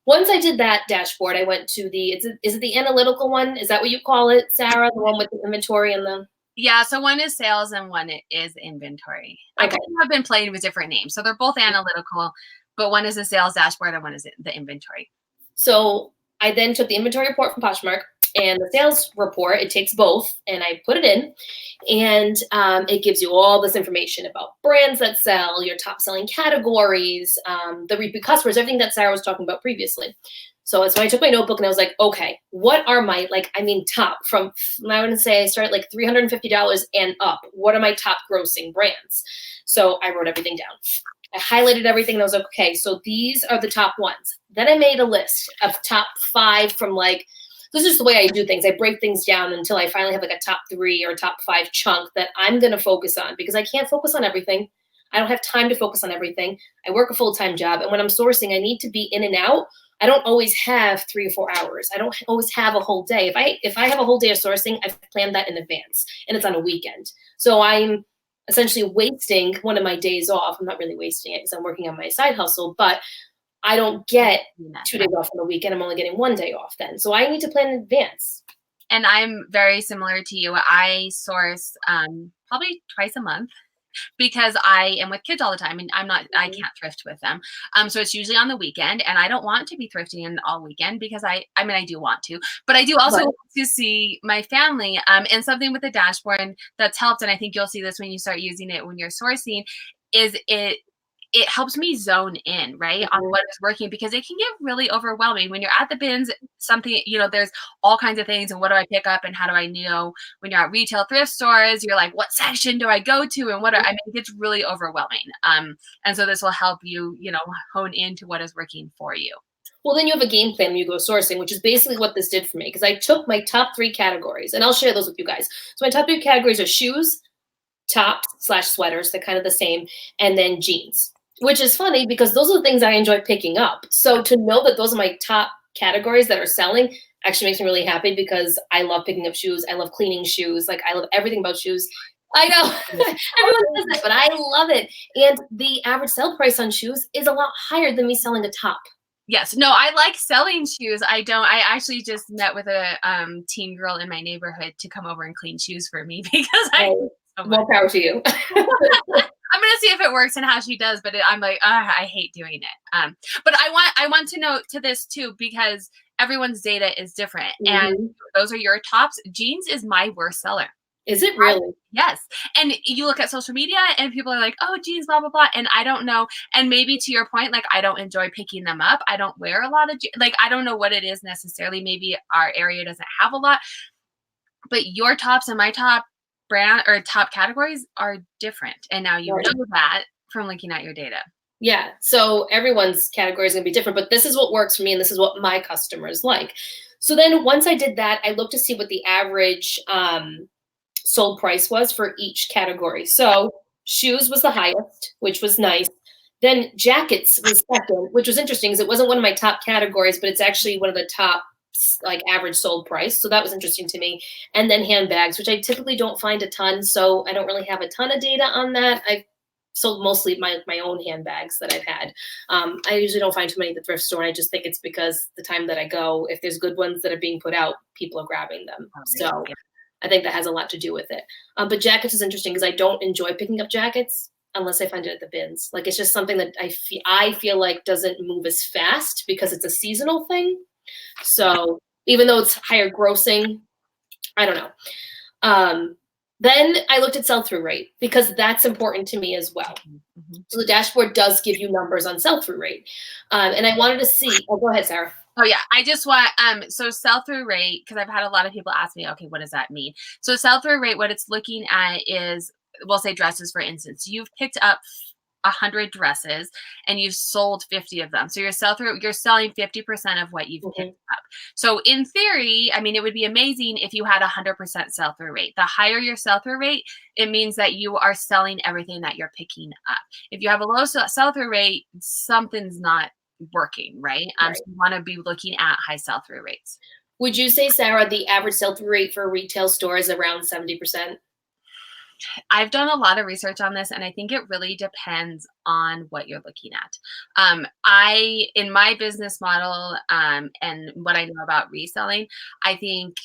Once I did that dashboard, I went to is it the analytical one? Is that what you call it, Sarah? The one with the inventory and the... Yeah, so one is sales and one is inventory. Okay. I kind of have been playing with different names. So they're both analytical, but one is a sales dashboard and one is the inventory. So I then took the inventory report from Poshmark and the sales report. It takes both, and I put it in, and it gives you all this information about brands that sell, your top selling categories, the repeat customers, everything that Sarah was talking about previously. So I took my notebook and I was like, okay, what are my, top from, I would say I start at like $350 and up. What are my top grossing brands? So I wrote everything down. I highlighted everything and I was like, okay, so these are the top ones. Then I made a list of top 5 from this is the way I do things. I break things down until I finally have like a top 3 or top 5 chunk that I'm going to focus on, because I can't focus on everything. I don't have time to focus on everything. I work a full-time job. And when I'm sourcing, I need to be in and out. I don't always have 3 or 4 hours. I don't always have a whole day. If I have a whole day of sourcing, I've planned that in advance, and it's on a weekend. So I'm essentially wasting one of my days off. I'm not really wasting it because I'm working on my side hustle, but I don't get 2 days off on the weekend. I'm only getting 1 day off then. So I need to plan in advance. And I'm very similar to you. I source probably twice a month, because I am with kids all the time, and I can't thrift with them. So it's usually on the weekend, and I don't want to be thrifting all weekend because I do want to, but I do also want to see my family. And something with the dashboard that's helped, and I think you'll see this when you start using it when you're sourcing, is it helps me zone in, right, on what is working, because it can get really overwhelming when you're at the bins. Something, there's all kinds of things, and what do I pick up, and how do I know? When you're at retail thrift stores, you're like, what section do I go to, and it gets really overwhelming. And so this will help you, hone into what is working for you. Well, then you have a game plan when you go sourcing, which is basically what this did for me, because I took my top 3 categories, and I'll share those with you guys. So my top 3 categories are shoes, tops/sweaters, they're kind of the same, and then jeans. Which is funny because those are the things I enjoy picking up. So to know that those are my top categories that are selling actually makes me really happy, because I love picking up shoes. I love cleaning shoes. I love everything about shoes. I know everyone says that, but I love it. And the average sale price on shoes is a lot higher than me selling a top. Yes. No, I like selling shoes. I actually just met with a teen girl in my neighborhood to come over and clean shoes for me, because more power to you. I'm going to see if it works and how she does, but I'm like, I hate doing it. But I want to note to this too, because everyone's data is different, and those are your tops. Jeans is my worst seller. Is it really? Yes. And you look at social media and people are like, oh, jeans, blah, blah, blah. And I don't know. And maybe to your point, I don't enjoy picking them up. I don't wear a lot of, I don't know what it is necessarily. Maybe our area doesn't have a lot, but your tops and my top brand or top categories are different. And now you know that from looking at your data. Yeah. So everyone's category is going to be different, but this is what works for me, and this is what my customers like. So then once I did that, I looked to see what the average sold price was for each category. So shoes was the highest, which was nice. Then jackets was second, which was interesting because it wasn't one of my top categories, but it's actually one of the top average sold price. So that was interesting to me. And then handbags, which I typically don't find a ton. So I don't really have a ton of data on that. I've sold mostly my own handbags that I've had. I usually don't find too many at the thrift store. And I just think it's because the time that I go, if there's good ones that are being put out, people are grabbing them. So I think that has a lot to do with it. But jackets is interesting because I don't enjoy picking up jackets unless I find it at the bins. It's just something that I feel like doesn't move as fast because it's a seasonal thing. So even though it's higher grossing, I don't know. Then I looked at sell-through rate because that's important to me as well. So the dashboard does give you numbers on sell-through rate. And I wanted to see, go ahead, Sarah. Oh yeah, I just want, so sell-through rate, because I've had a lot of people ask me, okay, what does that mean? So sell-through rate, what it's looking at is, we'll say dresses, for instance. You've picked up 100 dresses and you've sold 50 of them. So you're selling 50% of what you've picked up. So in theory, it would be amazing if you had 100% sell-through rate. The higher your sell-through rate, it means that you are selling everything that you're picking up. If you have a low sell-through rate, something's not working, right? So you want to be looking at high sell-through rates. Would you say, Sarah, the average sell-through rate for a retail store is around 70%? I've done a lot of research on this, and I think it really depends on what you're looking at. In my business model, and what I know about reselling, I think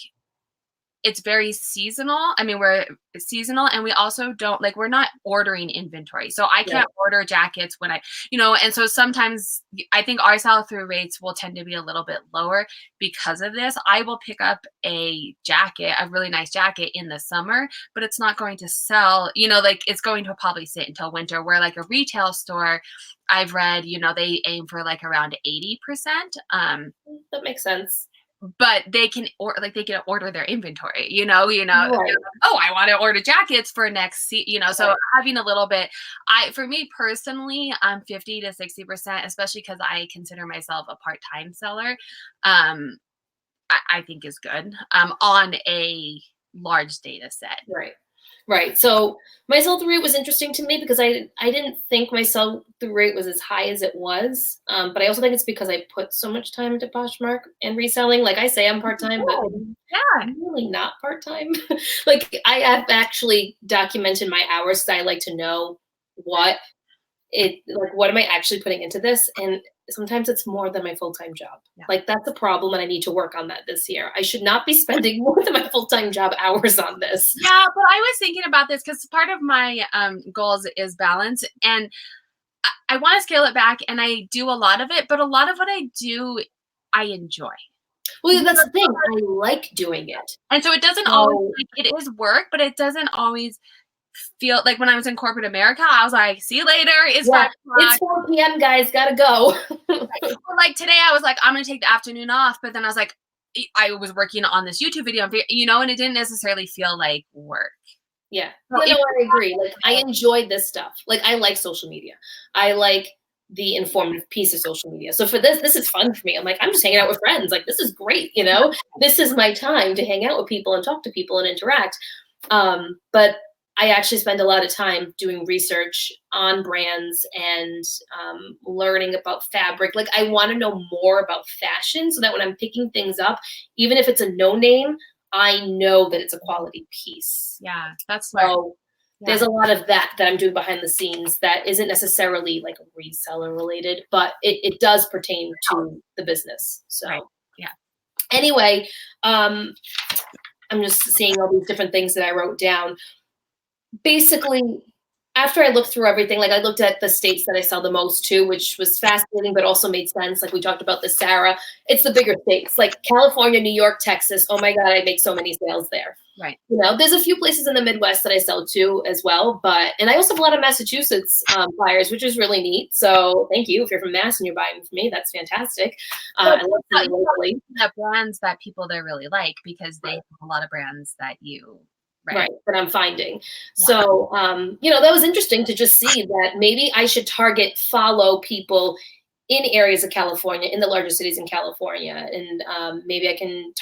it's very seasonal. I mean, we're seasonal, and we also don't like, we're not ordering inventory. So I can't order jackets when and so sometimes I think our sell through rates will tend to be a little bit lower because of this. I will pick up a jacket, a really nice jacket in the summer, but it's not going to sell, like it's going to probably sit until winter, where like a retail store, I've read, they aim for like around 80%. That makes sense. But they can order their inventory, Right. oh, I want to order jackets for next so having a little bit, for me personally, 50 to 60%, especially because I consider myself a part-time seller, I think is good on a large data set. Right. So my sell-through rate was interesting to me because I didn't think my sell-through rate was as high as it was. But I also think it's because I put so much time into Poshmark and reselling. Like I say, I'm part-time, but I'm really not part-time. Like I have actually documented my hours because I like to know what am I actually putting into this? And sometimes it's more than my full-time job. Yeah. Like that's a problem, and I need to work on that this year. I should not be spending more than my full-time job hours on this. Yeah, but I was thinking about this because part of my goals is balance, and I want to scale it back, and I do a lot of it, but a lot of what I do, I enjoy. Well, that's the thing. I like doing it. And so it doesn't always, like, it is work, but it doesn't always feel like, when I was in corporate America, I was like, see you later. It's 5 o'clock. It's 4 p.m., guys. Gotta go. Or like today, I was like, I'm going to take the afternoon off. But then I was like, I was working on this YouTube video, and it didn't necessarily feel like work. Yeah. I agree. Like, I enjoy this stuff. Like, I like social media. I like the informative piece of social media. So for this is fun for me. I'm like, I'm just hanging out with friends. Like, this is great. This is my time to hang out with people and talk to people and interact. But I actually spend a lot of time doing research on brands and learning about fabric. Like, I want to know more about fashion so that when I'm picking things up, even if it's a no name, I know that it's a quality piece. Yeah, that's smart. So there's a lot of that I'm doing behind the scenes that isn't necessarily like reseller related, but it does pertain to the business. So yeah. Anyway, I'm just seeing all these different things that I wrote down. Basically, after I looked through everything, like I looked at the states that I sell the most to, which was fascinating, but also made sense. Like we talked about the Sarah, it's the bigger states like California, New York, Texas. Oh my God, I make so many sales there. Right. There's a few places in the Midwest that I sell to as well, and I also have a lot of Massachusetts buyers, which is really neat. So thank you. If you're from Mass and you're buying from me, that's fantastic. I love selling locally. The brands that people there really like, because they have a lot of brands that you Right, that I'm finding. Yeah. So, that was interesting to just see that maybe I should follow people in areas of California, in the larger cities in California. And maybe I can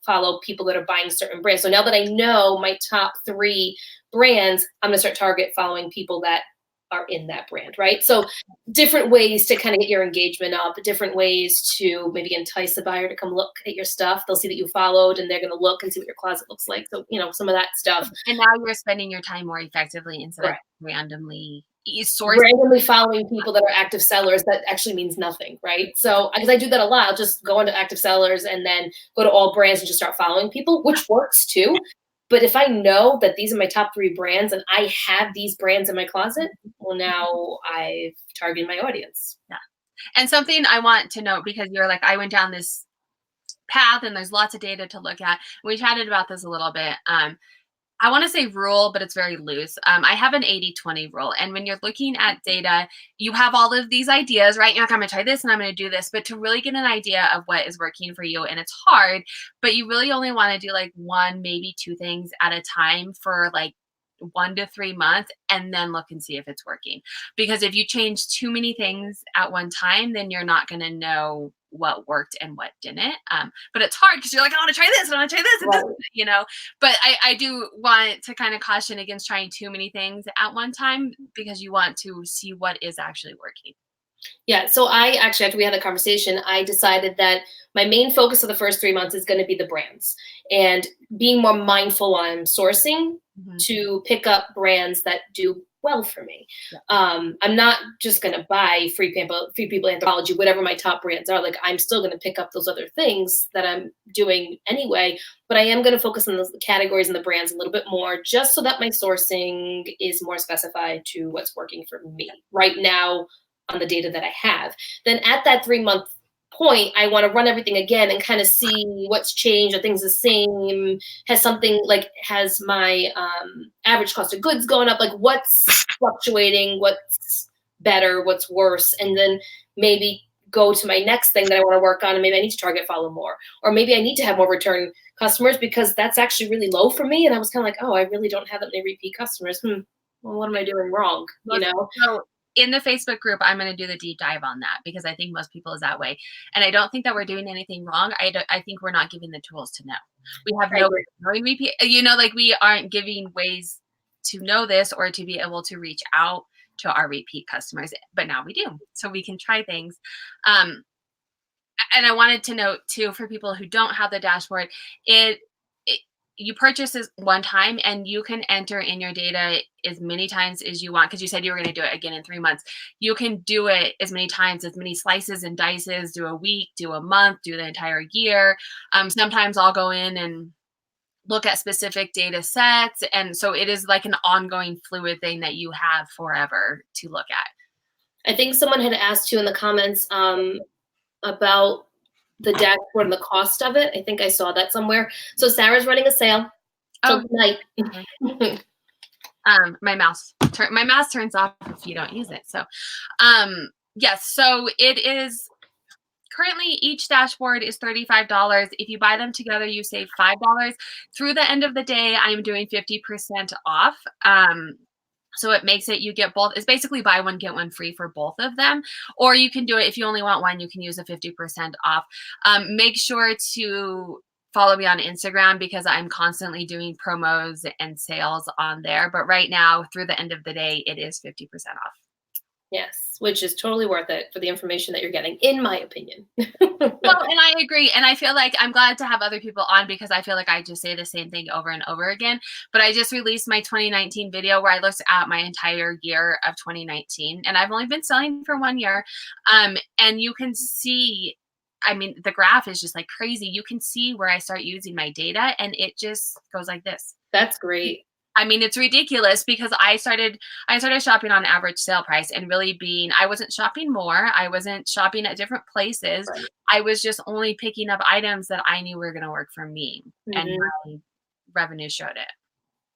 follow people that are buying certain brands. So now that I know my top 3 brands, I'm going to start following people that are in that brand, right? So different ways to kind of get your engagement up, different ways to maybe entice a buyer to come look at your stuff. They'll see that you followed and they're going to look and see what your closet looks like. So, some of that stuff. And now you're spending your time more effectively instead of randomly following people that are active sellers. That actually means nothing, right? So because I do that a lot, I'll just go into active sellers and then go to all brands and just start following people, which works too. But if I know that these are my top 3 brands and I have these brands in my closet, well, now I've targeted my audience. Yeah. And something I want to note, because you're like, I went down this path and there's lots of data to look at. We chatted about this a little bit. I want to say rule, but it's very loose. I have an 80-20 rule. And when you're looking at data, you have all of these ideas, right? You're like, I'm going to try this and I'm going to do this. But to really get an idea of what is working for you, and it's hard, but you really only want to do like 1, maybe 2 things at a time for like 1 to 3 months, and then look and see if it's working. Because if you change too many things at one time, then you're not going to know what worked and what didn't. But it's hard because you're like, I want to try this, and I want to try this, and this, But I do want to kind of caution against trying too many things at one time, because you want to see what is actually working. Yeah. So after we had a conversation, I decided that my main focus of the first 3 months is going to be the brands and being more mindful on sourcing to pick up brands that do well for me. Yeah. I'm not just going to buy Free People Anthropology, whatever my top brands are. Like, I'm still going to pick up those other things that I'm doing anyway, but I am going to focus on the categories and the brands a little bit more, just so that my sourcing is more specified to what's working for me right now on the data that I have. Then at that 3-month point, I want to run everything again and kind of see what's changed. Are things the same? Has my average cost of goods going up? Like, what's fluctuating? What's better? What's worse? And then maybe go to my next thing that I want to work on, and maybe I need to target follow more, or maybe I need to have more return customers because that's actually really low for me. And I was kind of like, oh, I really don't have that many repeat customers. Well, what am I doing wrong? So in the Facebook group, I'm going to do the deep dive on that because I think most people is that way. And I don't think that we're doing anything wrong. I think we're not giving the tools to know. We have no knowing repeat, like we aren't giving ways to know this or to be able to reach out to our repeat customers, but now we do. So we can try things. And I wanted to note too, for people who don't have the dashboard, you purchase this one time and you can enter in your data as many times as you want, because you said you were going to do it again in 3 months. You can do it as many times, as many slices and dices, do a week, do a month, do the entire year. Sometimes I'll go in and look at specific data sets. And so it is like an ongoing fluid thing that you have forever to look at. I think someone had asked you in the comments about the dashboard and the cost of it. I think I saw that somewhere. So Sarah's running a sale. So tonight. My mouse turns off if you don't use it. So yes, so it is currently each dashboard is $35. If you buy them together, you save $5. Through the end of the day, I'm doing 50% off. So it makes it, you get both. It's basically buy one, get one free for both of them. Or you can do it, if you only want one, you can use a 50% off. Make sure to follow me on Instagram because I'm constantly doing promos and sales on there. But right now, through the end of the day, it is 50% off. Yes, which is totally worth it for the information that you're getting, in my opinion. Well, and I agree. And I feel like I'm glad to have other people on because I feel like I just say the same thing over and over again. But I just released my 2019 video where I looked at my entire year of 2019. And I've only been selling for 1 year. And you can see, I mean, the graph is just like crazy. You can see where I start using my data and it just goes like this. That's great. I mean, it's ridiculous because I started shopping on average sale price and really I wasn't shopping more. I wasn't shopping at different places. Right. I was just only picking up items that I knew were going to work for me, and my revenue showed it.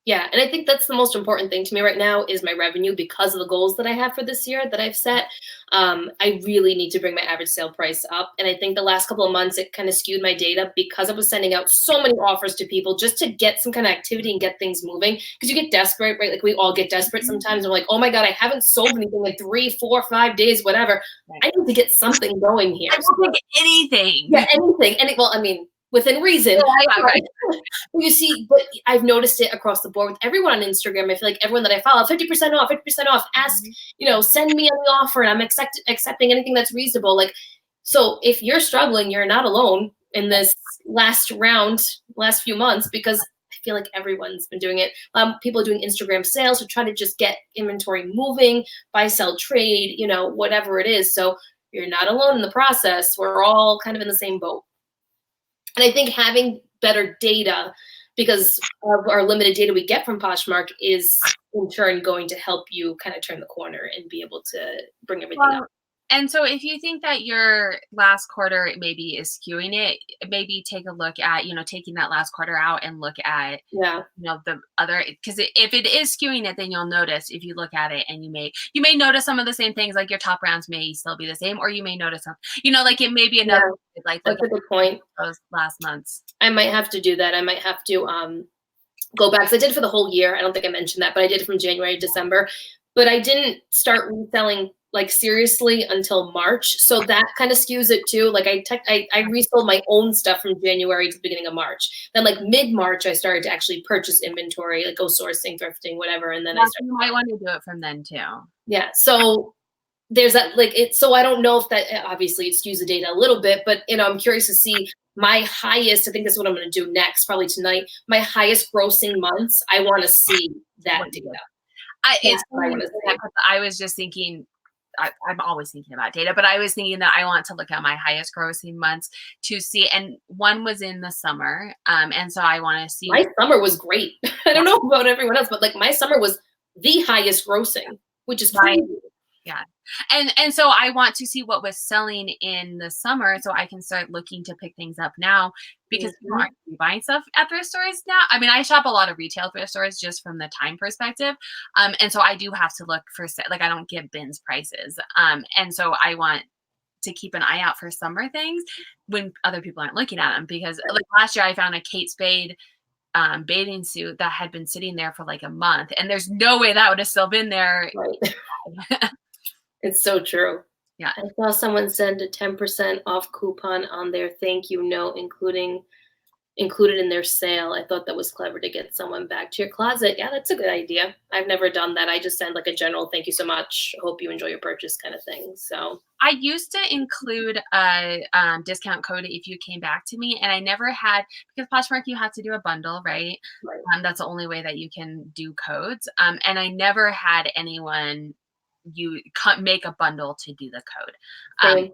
Yeah. And I think that's the most important thing to me right now is my revenue because of the goals that I have for this year that I've set. I really need to bring my average sale price up. And I think the last couple of months, it kind of skewed my data because I was sending out so many offers to people just to get some kind of activity and get things moving. Because you get desperate, right? Like we all get desperate sometimes. I'm like, oh my God, I haven't sold anything in 3, 4, 5 days, whatever. Right. I need to get something going here. I don't think anything. Yeah, anything. Within reason. Yeah, right. You see, but I've noticed it across the board with everyone on Instagram. I feel like everyone that I follow, 50% off, 50% off, ask, send me any offer and I'm accepting anything that's reasonable. Like, so if you're struggling, you're not alone in this last few months, because I feel like everyone's been doing it. People are doing Instagram sales to try to just get inventory moving, buy, sell, trade, whatever it is. So you're not alone in the process. We're all kind of in the same boat. And I think having better data, because of our limited data we get from Poshmark, is in turn going to help you kind of turn the corner and be able to bring everything up. And so if you think that your last quarter maybe is skewing it, maybe take a look at, taking that last quarter out and look at, the other, because if it is skewing it, then you'll notice if you look at it and you may notice some of the same things, like your top brands may still be the same, or you may notice some, like it may be another, like that's a good point. Those last months. I might have to do that. I might have to go back. So I did it for the whole year. I don't think I mentioned that, but I did it from January to December, but I didn't start reselling like seriously until March. So that kind of skews it too. Like I resold my own stuff from January to the beginning of March. Then like mid-March, I started to actually purchase inventory, like go sourcing, thrifting, whatever. And then you might want to do it from then too. Yeah. So there's that, like, it, so I don't know if that, obviously it skews the data a little bit, but I'm curious to see my highest, I think that's what I'm going to do next, probably tonight, my highest grossing months. I want to see that data. It's funny because I was just thinking, I'm always thinking about data, but I was thinking that I want to look at my highest grossing months to see, and one was in the summer. And so I want to see. My summer was great. I don't know about everyone else, but like my summer was the highest grossing, which is crazy. Yeah. And so I want to see what was selling in the summer so I can start looking to pick things up now, because people aren't buying stuff at thrift stores now. I mean, I shop a lot of retail thrift stores just from the time perspective. And so I do have to look for, like, I don't get bins prices. And so I want to keep an eye out for summer things when other people aren't looking at them, because like last year I found a Kate Spade bathing suit that had been sitting there for like a month, and there's no way that would have still been there. Right. It's so true. Yeah. I saw someone send a 10% off coupon on their thank you note, included in their sale. I thought that was clever to get someone back to your closet. Yeah, that's a good idea. I've never done that. I just send like a general thank you so much, hope you enjoy your purchase kind of thing. So I used to include a discount code if you came back to me, and I never had, because Poshmark, you have to do a bundle, right? That's the only way that you can do codes. And I never had anyone make a bundle to do the code.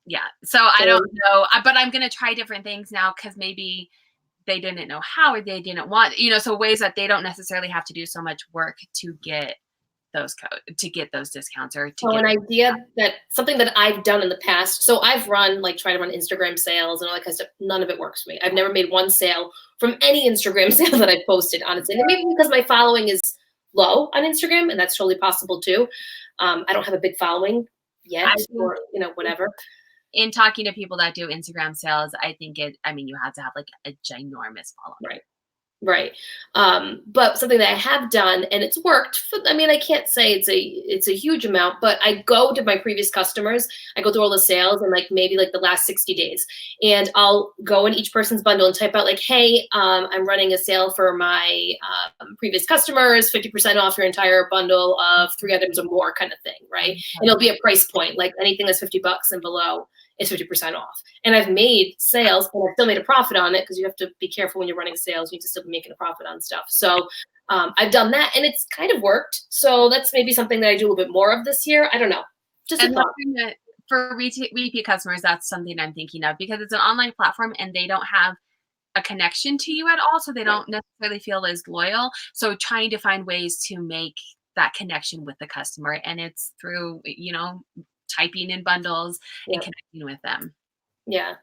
Yeah. So I don't know, but I'm going to try different things now, because maybe they didn't know how, or they didn't want, so ways that they don't necessarily have to do so much work to get those discounts, or to get an idea that something that I've done in the past. So I've tried to run Instagram sales and all that kind of stuff. None of it works for me. I've never made one sale from any Instagram sale that I've posted, honestly. And maybe because my following is low on Instagram, and that's totally possible too. I don't have a big following yet, or whatever. In talking to people that do Instagram sales, I think you have to have like a ginormous following. Right. But something that I have done, and it's worked. I can't say it's a huge amount, but I go to my previous customers. I go through all the sales and maybe the last 60 days, and I'll go in each person's bundle and type out like, hey, I'm running a sale for my previous customers, 50% off your entire bundle of 3 items or more, kind of thing, right? And it'll be a price point, like anything that's $50 and below is 50% off. And I've made sales, and I've still made a profit on it, because you have to be careful when you're running sales. You need to still be making a profit on stuff. So I've done that, and it's kind of worked. So that's maybe something that I do a little bit more of this year. I don't know. Just a thought. For repeat customers, that's something I'm thinking of, because it's an online platform and they don't have a connection to you at all. So they don't necessarily feel as loyal. So trying to find ways to make that connection with the customer, and it's through, typing in bundles and connecting with them. Yeah.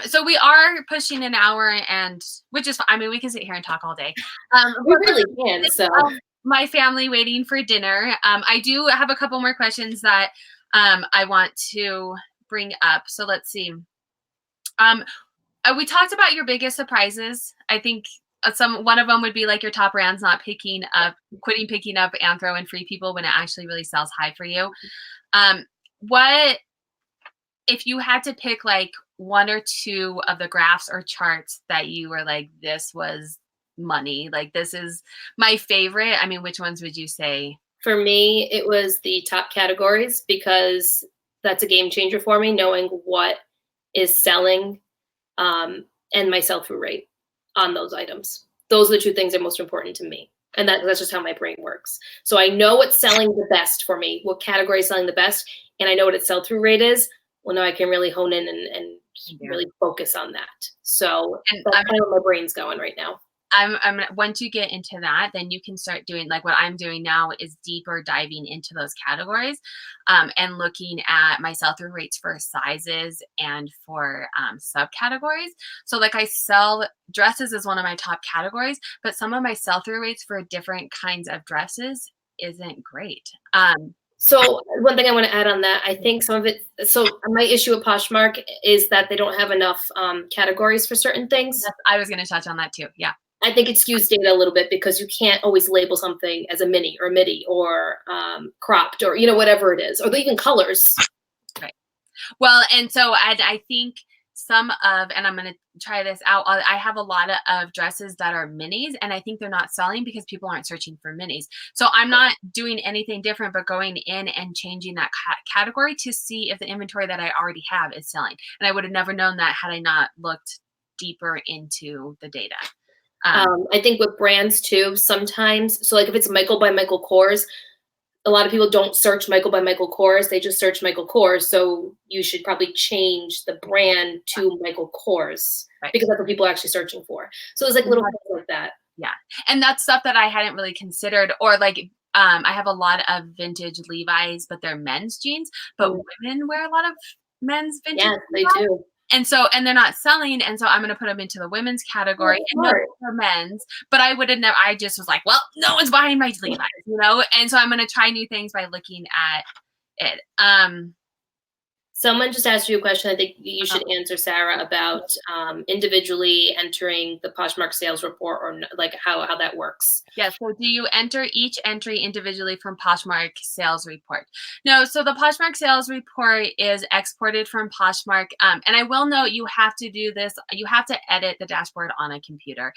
So we are pushing an hour, and which is, we can sit here and talk all day. We really can. So my family waiting for dinner. I do have a couple more questions that I want to bring up. So let's see. We talked about your biggest surprises. I think one of them would be like your top brands not quitting picking up Anthro and Free People when it actually really sells high for you. What if you had to pick like 1 or 2 of the graphs or charts that you were like, this was money, like this is my favorite? Which ones would you say? For me, it was the top categories, because that's a game changer for me, knowing what is selling and my sell-through rate on those items. Those are the 2 things that are most important to me. And that's just how my brain works. So I know what's selling the best for me, what category is selling the best, and I know what its sell-through rate is. Well, now I can really hone in and really focus on that. So that's kind of where my brain's going right now. Once you get into that, then you can start doing like what I'm doing now, is deeper diving into those categories, and looking at my sell-through rates for sizes and for subcategories. So like I sell dresses as one of my top categories, but some of my sell-through rates for different kinds of dresses isn't great. So one thing I want to add on that, I think some of it, so my issue with Poshmark is that they don't have enough categories for certain things. I was going to touch on that too. Yeah. I think it skews data a little bit, because you can't always label something as a mini or midi or cropped or, whatever it is, or even colors. Right. Well, and so I think and I'm going to try this out. I have a lot of dresses that are minis, and I think they're not selling because people aren't searching for minis. So I'm not doing anything different, but going in and changing that category to see if the inventory that I already have is selling. And I would have never known that had I not looked deeper into the data. I think with brands too, sometimes, so like if it's Michael by Michael Kors, a lot of people don't search Michael by Michael Kors. They just search Michael Kors. So you should probably change the brand to Michael Kors, because that's what people are actually searching for. So there's like little things like that. Yeah. And that's stuff that I hadn't really considered. Or like, I have a lot of vintage Levi's, but they're men's jeans, but women wear a lot of men's vintage. Yes, they do. And they're not selling. And so I'm going to put them into the women's category and not for men's, but I would have never, I just was like, well, no one's buying my Levi's, you know? And so I'm going to try new things by looking at it. Someone just asked you a question I think you should answer, Sarah, about individually entering the Poshmark sales report, or like how that works. Yeah, so do you enter each entry individually from Poshmark sales report? No, so the Poshmark sales report is exported from Poshmark. And I will note, you have to do this, you have to edit the dashboard on a computer.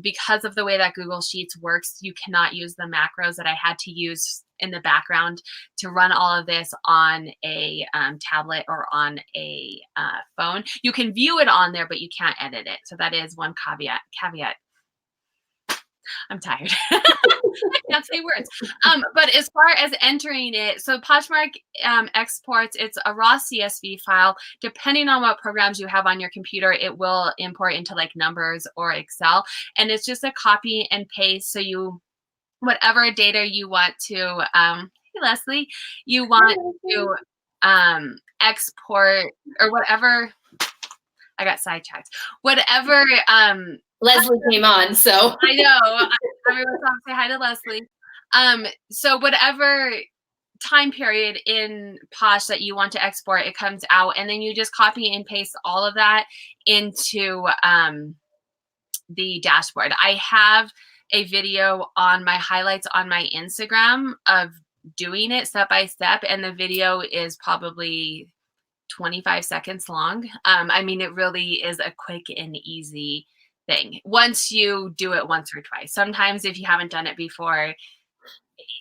Because of the way that Google Sheets works, you cannot use the macros that I had to use in the background to run all of this on a tablet or on a phone. You can view it on there, but you can't edit it. So that is one caveat. I'm tired. I can't say words. But as far as entering it, so Poshmark exports, it's a raw CSV file. Depending on what programs you have on your computer, it will import into like Numbers or Excel. And it's just a copy and paste. So whatever data you want to, hey Leslie, you want to export, or whatever, I got sidetracked. Whatever. Leslie came on, so. I know. Everyone's on say hi to Leslie. So whatever time period in Posh that you want to export, it comes out, and then you just copy and paste all of that into the dashboard. I have a video on my highlights on my Instagram of doing it step by step, and the video is probably 25 seconds long. I mean, it really is a quick and easy thing once you do it once or twice. Sometimes if you haven't done it before,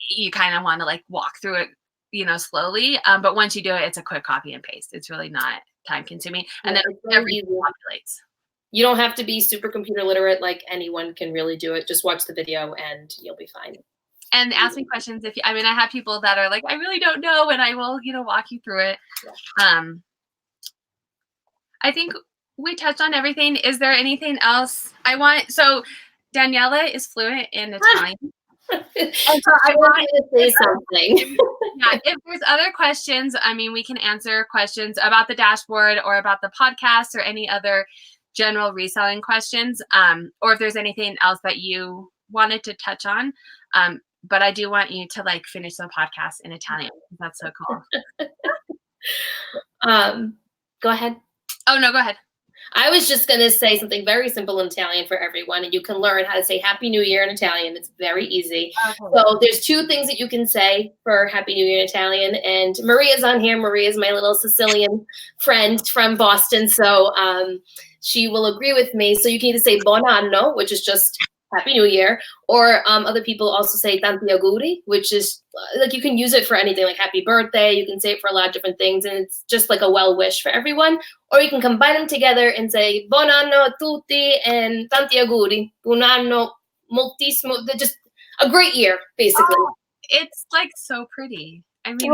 you kind of want to like walk through it, you know, slowly. But once you do it, it's a quick copy and paste. It's really not time consuming, and then everything populates. You don't have to be super computer literate. Like, anyone can really do it. Just watch the video and you'll be fine. And ask me questions if you, I mean, I have people that are like, I really don't know, and I will, you know, walk you through it. Yeah. I think we touched on everything. Is there anything else so Daniela is fluent in Italian. And so I want you to say something. Yeah, if there's other questions, I mean, we can answer questions about the dashboard or about the podcast or any other general reselling questions, or if there's anything else that you wanted to touch on. But I do want you to like finish the podcast in Italian. That's so cool. Go ahead. Oh, no, go ahead. I was just going to say something very simple in Italian for everyone, and you can learn how to say Happy New Year in Italian. It's very easy. Okay. So there's two things that you can say for Happy New Year in Italian, and Maria's on here. Maria's my little Sicilian friend from Boston, so she will agree with me. So you can either say Buon anno, which is just Happy New Year, or other people also say Tanti auguri, which is like you can use it for anything, like happy birthday. You can say it for a lot of different things, and it's just like a well wish for everyone. Or you can combine them together and say Buon anno a tutti and Tanti auguri, buon anno moltissimo, just a great year, basically. Oh, it's like so pretty. I mean,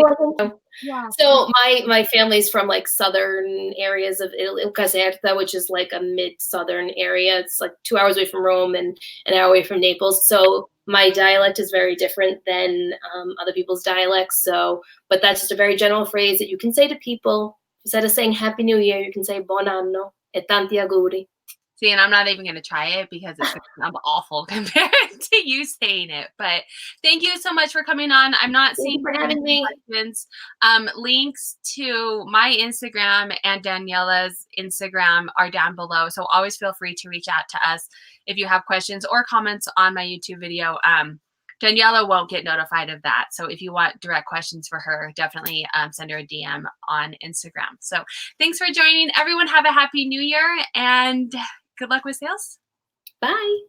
yeah. So my family's from like southern areas of Italy, Caserta, which is like a mid-southern area. It's like 2 hours away from Rome and an hour away from Naples. So my dialect is very different than other people's dialects. So, but that's just a very general phrase that you can say to people. Instead of saying Happy New Year, you can say Buon anno e tanti auguri. See, and I'm not even going to try it because it's I'm awful compared to you saying it. But thank you so much for coming on. I'm not seeing for having me. Questions. Links to my Instagram and Daniela's Instagram are down below. So always feel free to reach out to us if you have questions or comments on my YouTube video. Daniela won't get notified of that. So if you want direct questions for her, definitely send her a DM on Instagram. So thanks for joining. Everyone have a happy new year and good luck with sales. Bye.